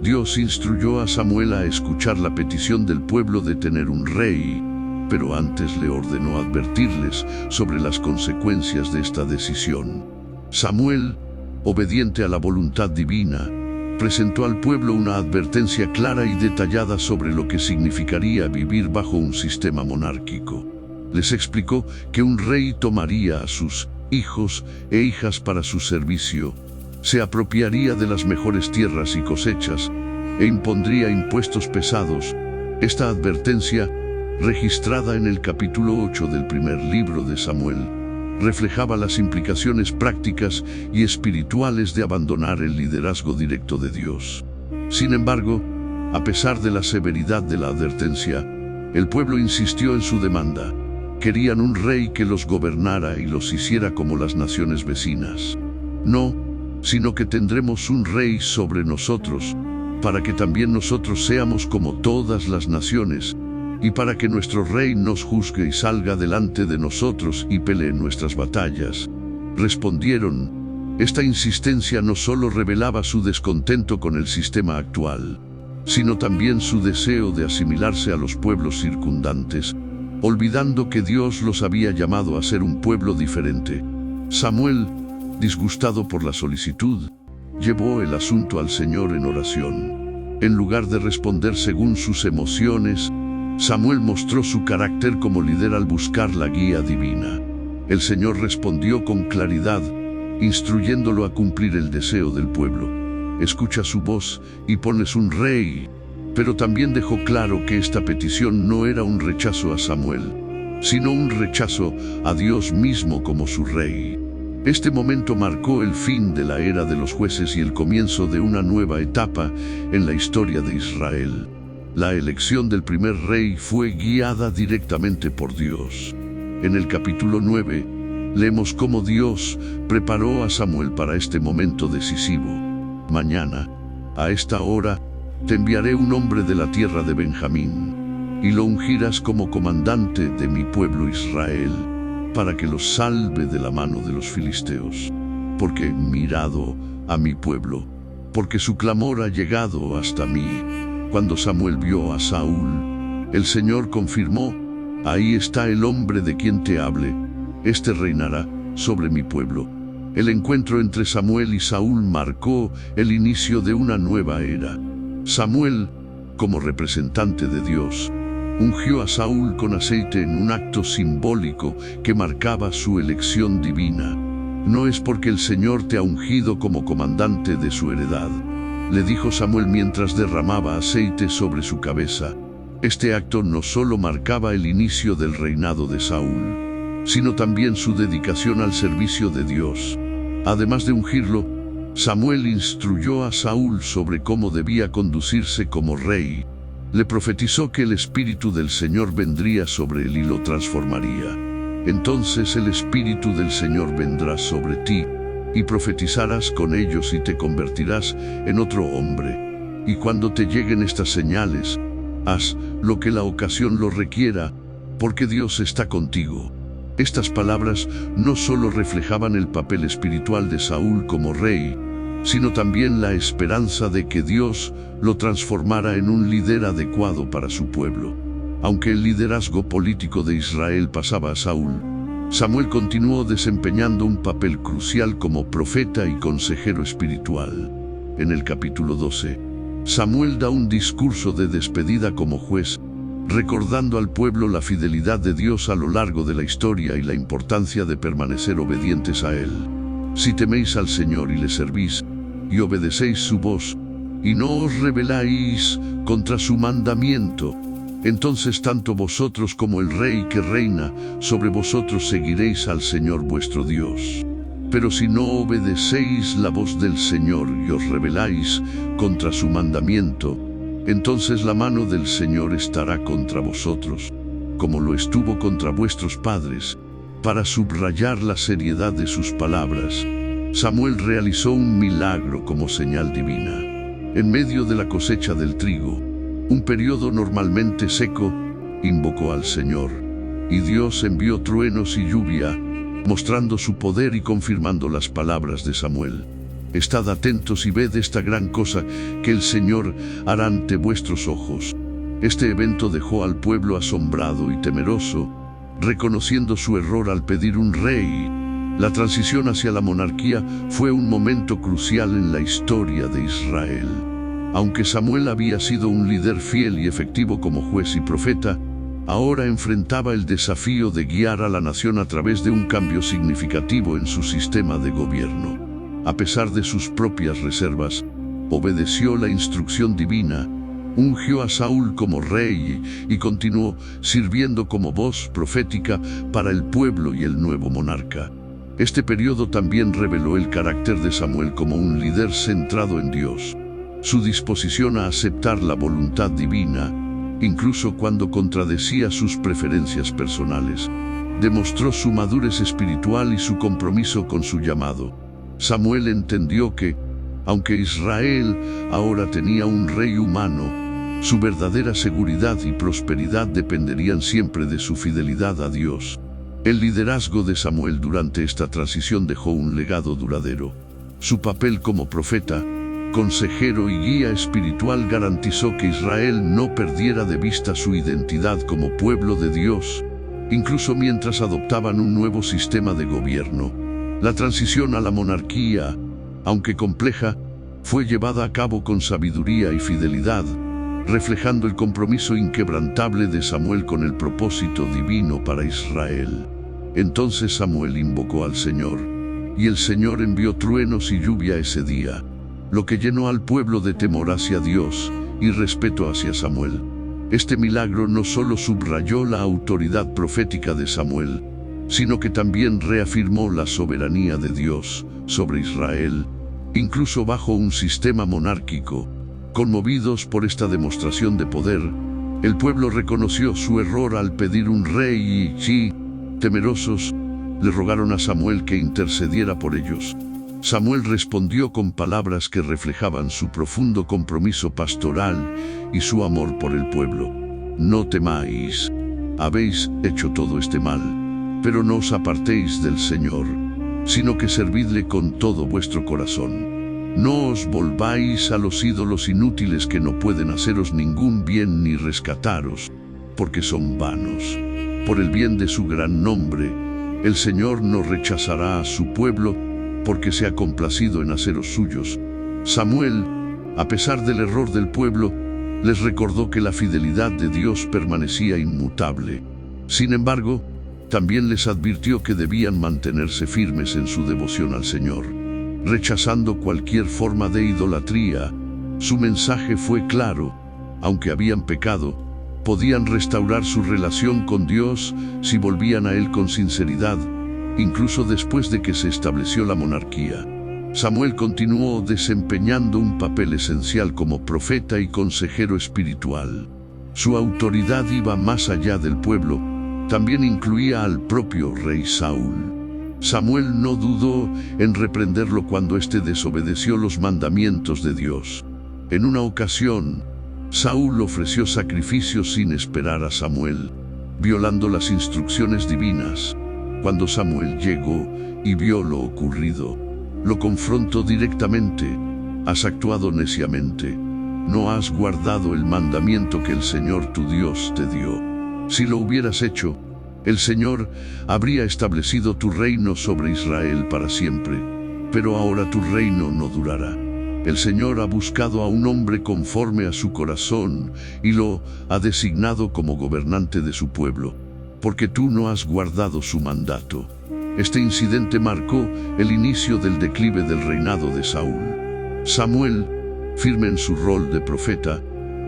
Dios instruyó a Samuel a escuchar la petición del pueblo de tener un rey, pero antes le ordenó advertirles sobre las consecuencias de esta decisión. Samuel, obediente a la voluntad divina, presentó al pueblo una advertencia clara y detallada sobre lo que significaría vivir bajo un sistema monárquico. Les explicó que un rey tomaría a sus hijos e hijas para su servicio, se apropiaría de las mejores tierras y cosechas, e impondría impuestos pesados. Esta advertencia, registrada en el capítulo 8 del primer libro de Samuel, reflejaba las implicaciones prácticas y espirituales de abandonar el liderazgo directo de Dios. Sin embargo, a pesar de la severidad de la advertencia, el pueblo insistió en su demanda. Querían un rey que los gobernara y los hiciera como las naciones vecinas. No, sino que tendremos un rey sobre nosotros, para que también nosotros seamos como todas las naciones, y para que nuestro rey nos juzgue y salga delante de nosotros y pelee nuestras batallas. Respondieron. Esta insistencia no solo revelaba su descontento con el sistema actual, sino también su deseo de asimilarse a los pueblos circundantes, olvidando que Dios los había llamado a ser un pueblo diferente. Samuel, disgustado por la solicitud, llevó el asunto al Señor en oración. En lugar de responder según sus emociones, Samuel mostró su carácter como líder al buscar la guía divina. El Señor respondió con claridad, instruyéndolo a cumplir el deseo del pueblo. Escucha su voz y pones un rey. Pero también dejó claro que esta petición no era un rechazo a Samuel, sino un rechazo a Dios mismo como su rey. Este momento marcó el fin de la era de los jueces y el comienzo de una nueva etapa en la historia de Israel. La elección del primer rey fue guiada directamente por Dios. En el capítulo 9, leemos cómo Dios preparó a Samuel para este momento decisivo. Mañana, a esta hora, te enviaré un hombre de la tierra de Benjamín, y lo ungirás como comandante de mi pueblo Israel, para que los salve de la mano de los filisteos. Porque he mirado a mi pueblo, porque su clamor ha llegado hasta mí. Cuando Samuel vio a Saúl, el Señor confirmó, Ahí está el hombre de quien te hable. Este reinará sobre mi pueblo. El encuentro entre Samuel y Saúl marcó el inicio de una nueva era. Samuel, como representante de Dios, ungió a Saúl con aceite en un acto simbólico que marcaba su elección divina. No es porque el Señor te ha ungido como comandante de su heredad, le dijo Samuel mientras derramaba aceite sobre su cabeza. Este acto no solo marcaba el inicio del reinado de Saúl, sino también su dedicación al servicio de Dios. Además de ungirlo, Samuel instruyó a Saúl sobre cómo debía conducirse como rey. Le profetizó que el Espíritu del Señor vendría sobre él y lo transformaría. Entonces el Espíritu del Señor vendrá sobre ti, y profetizarás con ellos y te convertirás en otro hombre. Y cuando te lleguen estas señales, haz lo que la ocasión lo requiera, porque Dios está contigo. Estas palabras no solo reflejaban el papel espiritual de Saúl como rey, sino también la esperanza de que Dios lo transformara en un líder adecuado para su pueblo. Aunque el liderazgo político de Israel pasaba a Saúl, Samuel continuó desempeñando un papel crucial como profeta y consejero espiritual. En el capítulo 12, Samuel da un discurso de despedida como juez, recordando al pueblo la fidelidad de Dios a lo largo de la historia y la importancia de permanecer obedientes a Él. Si teméis al Señor y le servís, y obedecéis su voz, y no os rebeláis contra su mandamiento, entonces tanto vosotros como el rey que reina sobre vosotros seguiréis al Señor vuestro Dios. Pero si no obedecéis la voz del Señor y os rebeláis contra su mandamiento, entonces la mano del Señor estará contra vosotros, como lo estuvo contra vuestros padres. Para subrayar la seriedad de sus palabras, Samuel realizó un milagro como señal divina. En medio de la cosecha del trigo, un periodo normalmente seco, invocó al Señor, y Dios envió truenos y lluvia, mostrando su poder y confirmando las palabras de Samuel. Estad atentos y ved esta gran cosa que el Señor hará ante vuestros ojos. Este evento dejó al pueblo asombrado y temeroso, reconociendo su error al pedir un rey. La transición hacia la monarquía fue un momento crucial en la historia de Israel. Aunque Samuel había sido un líder fiel y efectivo como juez y profeta, ahora enfrentaba el desafío de guiar a la nación a través de un cambio significativo en su sistema de gobierno. A pesar de sus propias reservas, obedeció la instrucción divina, ungió a Saúl como rey y continuó sirviendo como voz profética para el pueblo y el nuevo monarca. Este periodo también reveló el carácter de Samuel como un líder centrado en Dios. Su disposición a aceptar la voluntad divina, incluso cuando contradecía sus preferencias personales, demostró su madurez espiritual y su compromiso con su llamado. Samuel entendió que, aunque Israel ahora tenía un rey humano, su verdadera seguridad y prosperidad dependerían siempre de su fidelidad a Dios. El liderazgo de Samuel durante esta transición dejó un legado duradero. Su papel como profeta, consejero y guía espiritual garantizó que Israel no perdiera de vista su identidad como pueblo de Dios, incluso mientras adoptaban un nuevo sistema de gobierno. La transición a la monarquía, aunque compleja, fue llevada a cabo con sabiduría y fidelidad, reflejando el compromiso inquebrantable de Samuel con el propósito divino para Israel. Entonces Samuel invocó al Señor, y el Señor envió truenos y lluvia ese día, lo que llenó al pueblo de temor hacia Dios y respeto hacia Samuel. Este milagro no solo subrayó la autoridad profética de Samuel, sino que también reafirmó la soberanía de Dios sobre Israel, incluso bajo un sistema monárquico. Conmovidos por esta demostración de poder, el pueblo reconoció su error al pedir un rey y, temerosos, le rogaron a Samuel que intercediera por ellos. Samuel respondió con palabras que reflejaban su profundo compromiso pastoral y su amor por el pueblo. No temáis, habéis hecho todo este mal, pero no os apartéis del Señor, sino que servidle con todo vuestro corazón. No os volváis a los ídolos inútiles que no pueden haceros ningún bien ni rescataros, porque son vanos. Por el bien de su gran nombre, el Señor no rechazará a su pueblo porque se ha complacido en haceros suyos. Samuel, a pesar del error del pueblo, les recordó que la fidelidad de Dios permanecía inmutable. Sin embargo, también les advirtió que debían mantenerse firmes en su devoción al Señor, rechazando cualquier forma de idolatría. Su mensaje fue claro: aunque habían pecado, podían restaurar su relación con Dios si volvían a Él con sinceridad, incluso después de que se estableció la monarquía. Samuel continuó desempeñando un papel esencial como profeta y consejero espiritual. Su autoridad iba más allá del pueblo, también incluía al propio rey Saúl. Samuel no dudó en reprenderlo cuando éste desobedeció los mandamientos de Dios. En una ocasión, Saúl ofreció sacrificios sin esperar a Samuel, violando las instrucciones divinas. Cuando Samuel llegó y vio lo ocurrido, lo confrontó directamente: has actuado neciamente, no has guardado el mandamiento que el Señor tu Dios te dio. Si lo hubieras hecho, el Señor habría establecido tu reino sobre Israel para siempre, pero ahora tu reino no durará. El Señor ha buscado a un hombre conforme a su corazón y lo ha designado como gobernante de su pueblo, porque tú no has guardado su mandato. Este incidente marcó el inicio del declive del reinado de Saúl. Samuel, firme en su rol de profeta,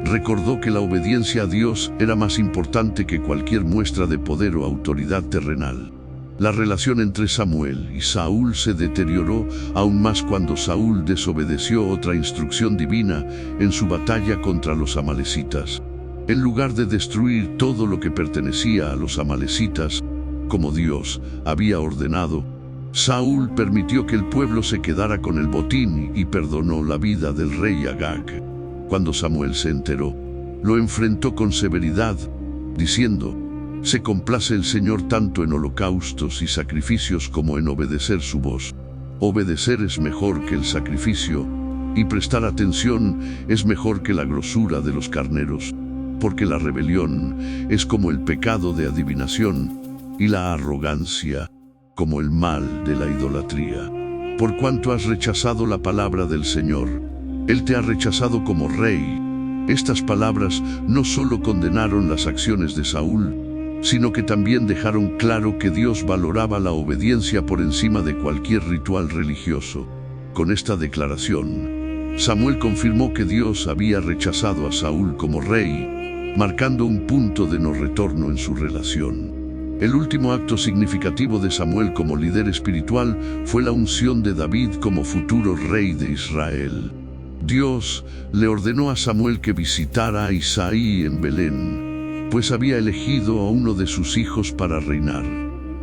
recordó que la obediencia a Dios era más importante que cualquier muestra de poder o autoridad terrenal. La relación entre Samuel y Saúl se deterioró aún más cuando Saúl desobedeció otra instrucción divina en su batalla contra los amalecitas. En lugar de destruir todo lo que pertenecía a los amalecitas, como Dios había ordenado, Saúl permitió que el pueblo se quedara con el botín y perdonó la vida del rey Agag. Cuando Samuel se enteró, lo enfrentó con severidad, diciendo: se complace el Señor tanto en holocaustos y sacrificios como en obedecer su voz. Obedecer es mejor que el sacrificio, y prestar atención es mejor que la grosura de los carneros, porque la rebelión es como el pecado de adivinación, y la arrogancia como el mal de la idolatría. Por cuanto has rechazado la palabra del Señor, Él te ha rechazado como rey. Estas palabras no solo condenaron las acciones de Saúl, sino que también dejaron claro que Dios valoraba la obediencia por encima de cualquier ritual religioso. Con esta declaración, Samuel confirmó que Dios había rechazado a Saúl como rey, marcando un punto de no retorno en su relación. El último acto significativo de Samuel como líder espiritual fue la unción de David como futuro rey de Israel. Dios le ordenó a Samuel que visitara a Isaí en Belén, pues había elegido a uno de sus hijos para reinar.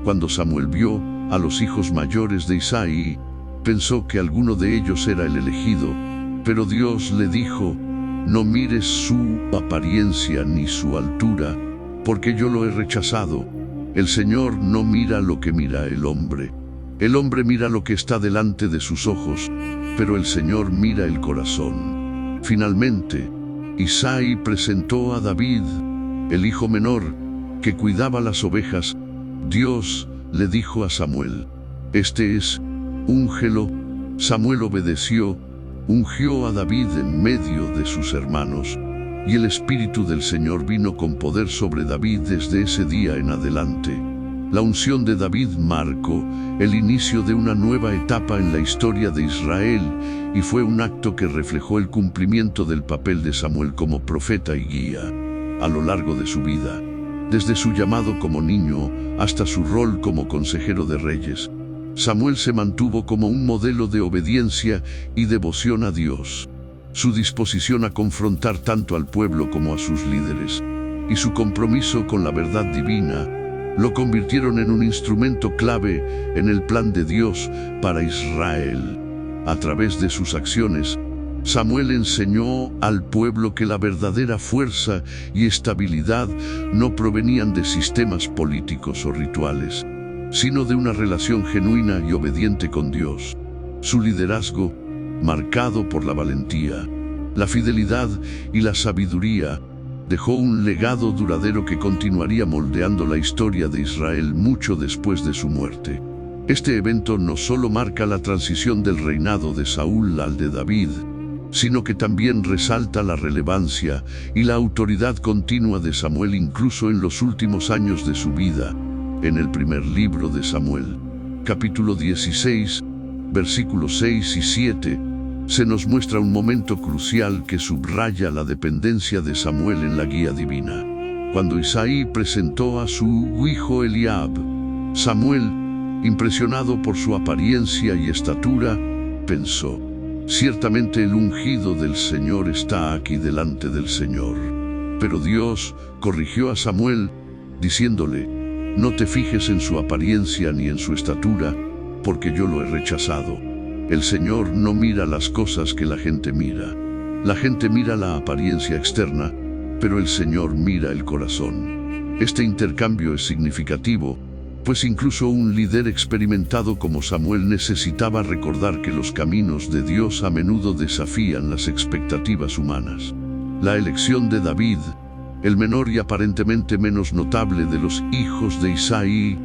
Cuando Samuel vio a los hijos mayores de Isaí, pensó que alguno de ellos era el elegido, pero Dios le dijo: no mires su apariencia ni su altura, porque yo lo he rechazado. El Señor no mira lo que mira el hombre. El hombre mira lo que está delante de sus ojos, pero el Señor mira el corazón. Finalmente, Isaí presentó a David, el hijo menor, que cuidaba las ovejas. Dios le dijo a Samuel: este es, úngelo. Samuel obedeció, ungió a David en medio de sus hermanos, y el Espíritu del Señor vino con poder sobre David desde ese día en adelante. La unción de David marcó el inicio de una nueva etapa en la historia de Israel y fue un acto que reflejó el cumplimiento del papel de Samuel como profeta y guía. A lo largo de su vida, desde su llamado como niño hasta su rol como consejero de reyes, Samuel se mantuvo como un modelo de obediencia y devoción a Dios. Su disposición a confrontar tanto al pueblo como a sus líderes, y su compromiso con la verdad divina, lo convirtieron en un instrumento clave en el plan de Dios para Israel. A través de sus acciones, Samuel enseñó al pueblo que la verdadera fuerza y estabilidad no provenían de sistemas políticos o rituales, sino de una relación genuina y obediente con Dios. Su liderazgo, marcado por la valentía, la fidelidad y la sabiduría, Dejó un legado duradero que continuaría moldeando la historia de Israel mucho después de su muerte. Este evento no solo marca la transición del reinado de Saúl al de David, sino que también resalta la relevancia y la autoridad continua de Samuel incluso en los últimos años de su vida. En el primer libro de Samuel, capítulo 16, versículos 6 y 7, se nos muestra un momento crucial que subraya la dependencia de Samuel en la guía divina. Cuando Isaí presentó a su hijo Eliab, Samuel, impresionado por su apariencia y estatura, pensó: ciertamente el ungido del Señor está aquí delante del Señor. Pero Dios corrigió a Samuel, diciéndole: no te fijes en su apariencia ni en su estatura, porque yo lo he rechazado. El Señor no mira las cosas que la gente mira. La gente mira la apariencia externa, pero el Señor mira el corazón. Este intercambio es significativo, pues incluso un líder experimentado como Samuel necesitaba recordar que los caminos de Dios a menudo desafían las expectativas humanas. La elección de David, el menor y aparentemente menos notable de los hijos de Isaí,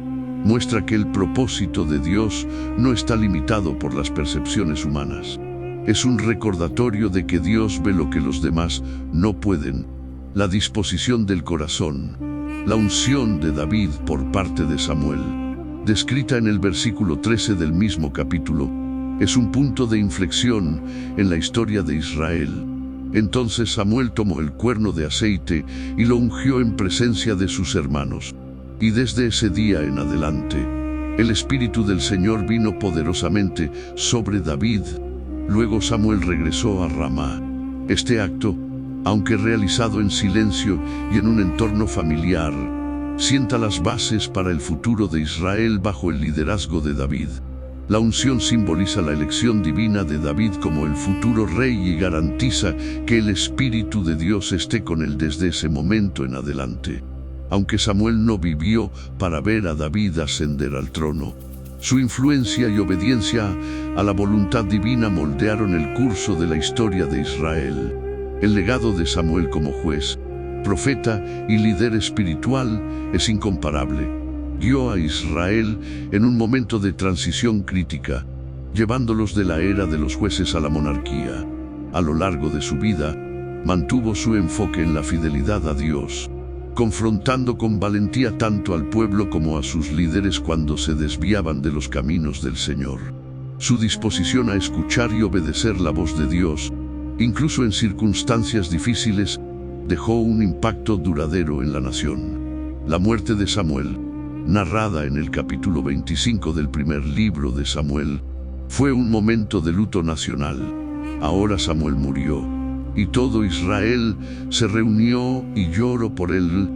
muestra que el propósito de Dios no está limitado por las percepciones humanas. Es un recordatorio de que Dios ve lo que los demás no pueden. La disposición del corazón, la unción de David por parte de Samuel, descrita en el versículo 13 del mismo capítulo, es un punto de inflexión en la historia de Israel. Entonces Samuel tomó el cuerno de aceite y lo ungió en presencia de sus hermanos. Y desde ese día en adelante, el Espíritu del Señor vino poderosamente sobre David. Luego Samuel regresó a Ramá. Este acto, aunque realizado en silencio y en un entorno familiar, sienta las bases para el futuro de Israel bajo el liderazgo de David. La unción simboliza la elección divina de David como el futuro rey y garantiza que el Espíritu de Dios esté con él desde ese momento en adelante. Aunque Samuel no vivió para ver a David ascender al trono, su influencia y obediencia a la voluntad divina moldearon el curso de la historia de Israel. El legado de Samuel como juez, profeta y líder espiritual es incomparable. Guió a Israel en un momento de transición crítica, llevándolos de la era de los jueces a la monarquía. A lo largo de su vida, mantuvo su enfoque en la fidelidad a Dios, confrontando con valentía tanto al pueblo como a sus líderes cuando se desviaban de los caminos del Señor. Su disposición a escuchar y obedecer la voz de Dios, incluso en circunstancias difíciles, dejó un impacto duradero en la nación. La muerte de Samuel, narrada en el capítulo 25 del primer libro de Samuel, fue un momento de luto nacional. Ahora Samuel murió, y todo Israel se reunió y lloró por él,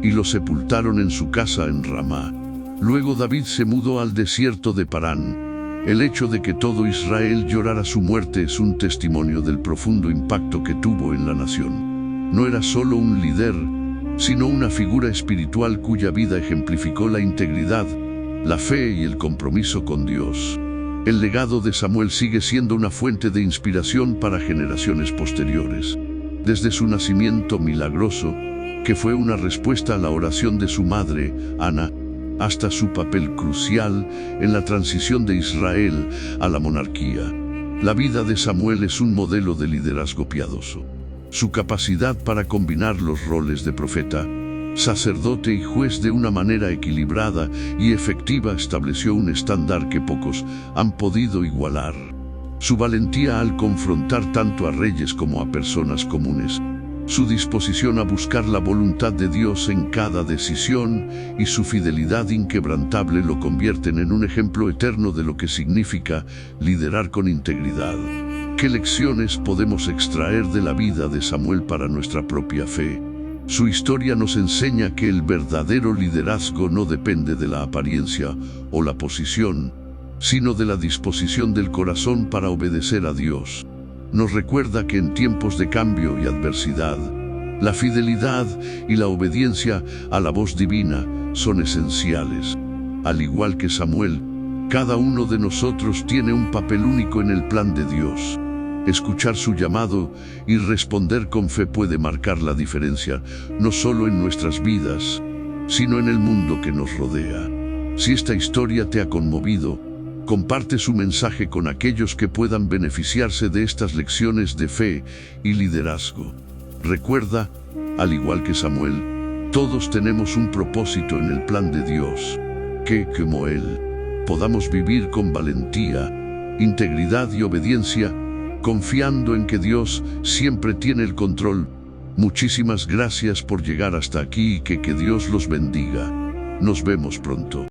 y lo sepultaron en su casa en Ramá. Luego David se mudó al desierto de Parán. El hecho de que todo Israel llorara su muerte es un testimonio del profundo impacto que tuvo en la nación. No era solo un líder, sino una figura espiritual cuya vida ejemplificó la integridad, la fe y el compromiso con Dios. El legado de Samuel sigue siendo una fuente de inspiración para generaciones posteriores. Desde su nacimiento milagroso, que fue una respuesta a la oración de su madre, Ana, hasta su papel crucial en la transición de Israel a la monarquía. La vida de Samuel es un modelo de liderazgo piadoso. Su capacidad para combinar los roles de profeta, sacerdote y juez de una manera equilibrada y efectiva estableció un estándar que pocos han podido igualar. Su valentía al confrontar tanto a reyes como a personas comunes, su disposición a buscar la voluntad de Dios en cada decisión y su fidelidad inquebrantable lo convierten en un ejemplo eterno de lo que significa liderar con integridad. ¿Qué lecciones podemos extraer de la vida de Samuel para nuestra propia fe? Su historia nos enseña que el verdadero liderazgo no depende de la apariencia o la posición, sino de la disposición del corazón para obedecer a Dios. Nos recuerda que en tiempos de cambio y adversidad, la fidelidad y la obediencia a la voz divina son esenciales. Al igual que Samuel, cada uno de nosotros tiene un papel único en el plan de Dios. Escuchar su llamado y responder con fe puede marcar la diferencia, no solo en nuestras vidas, sino en el mundo que nos rodea. Si esta historia te ha conmovido, comparte su mensaje con aquellos que puedan beneficiarse de estas lecciones de fe y liderazgo. Recuerda, al igual que Samuel, todos tenemos un propósito en el plan de Dios, que, como Él, podamos vivir con valentía, integridad y obediencia, confiando en que Dios siempre tiene el control. Muchísimas gracias por llegar hasta aquí y que Dios los bendiga. Nos vemos pronto.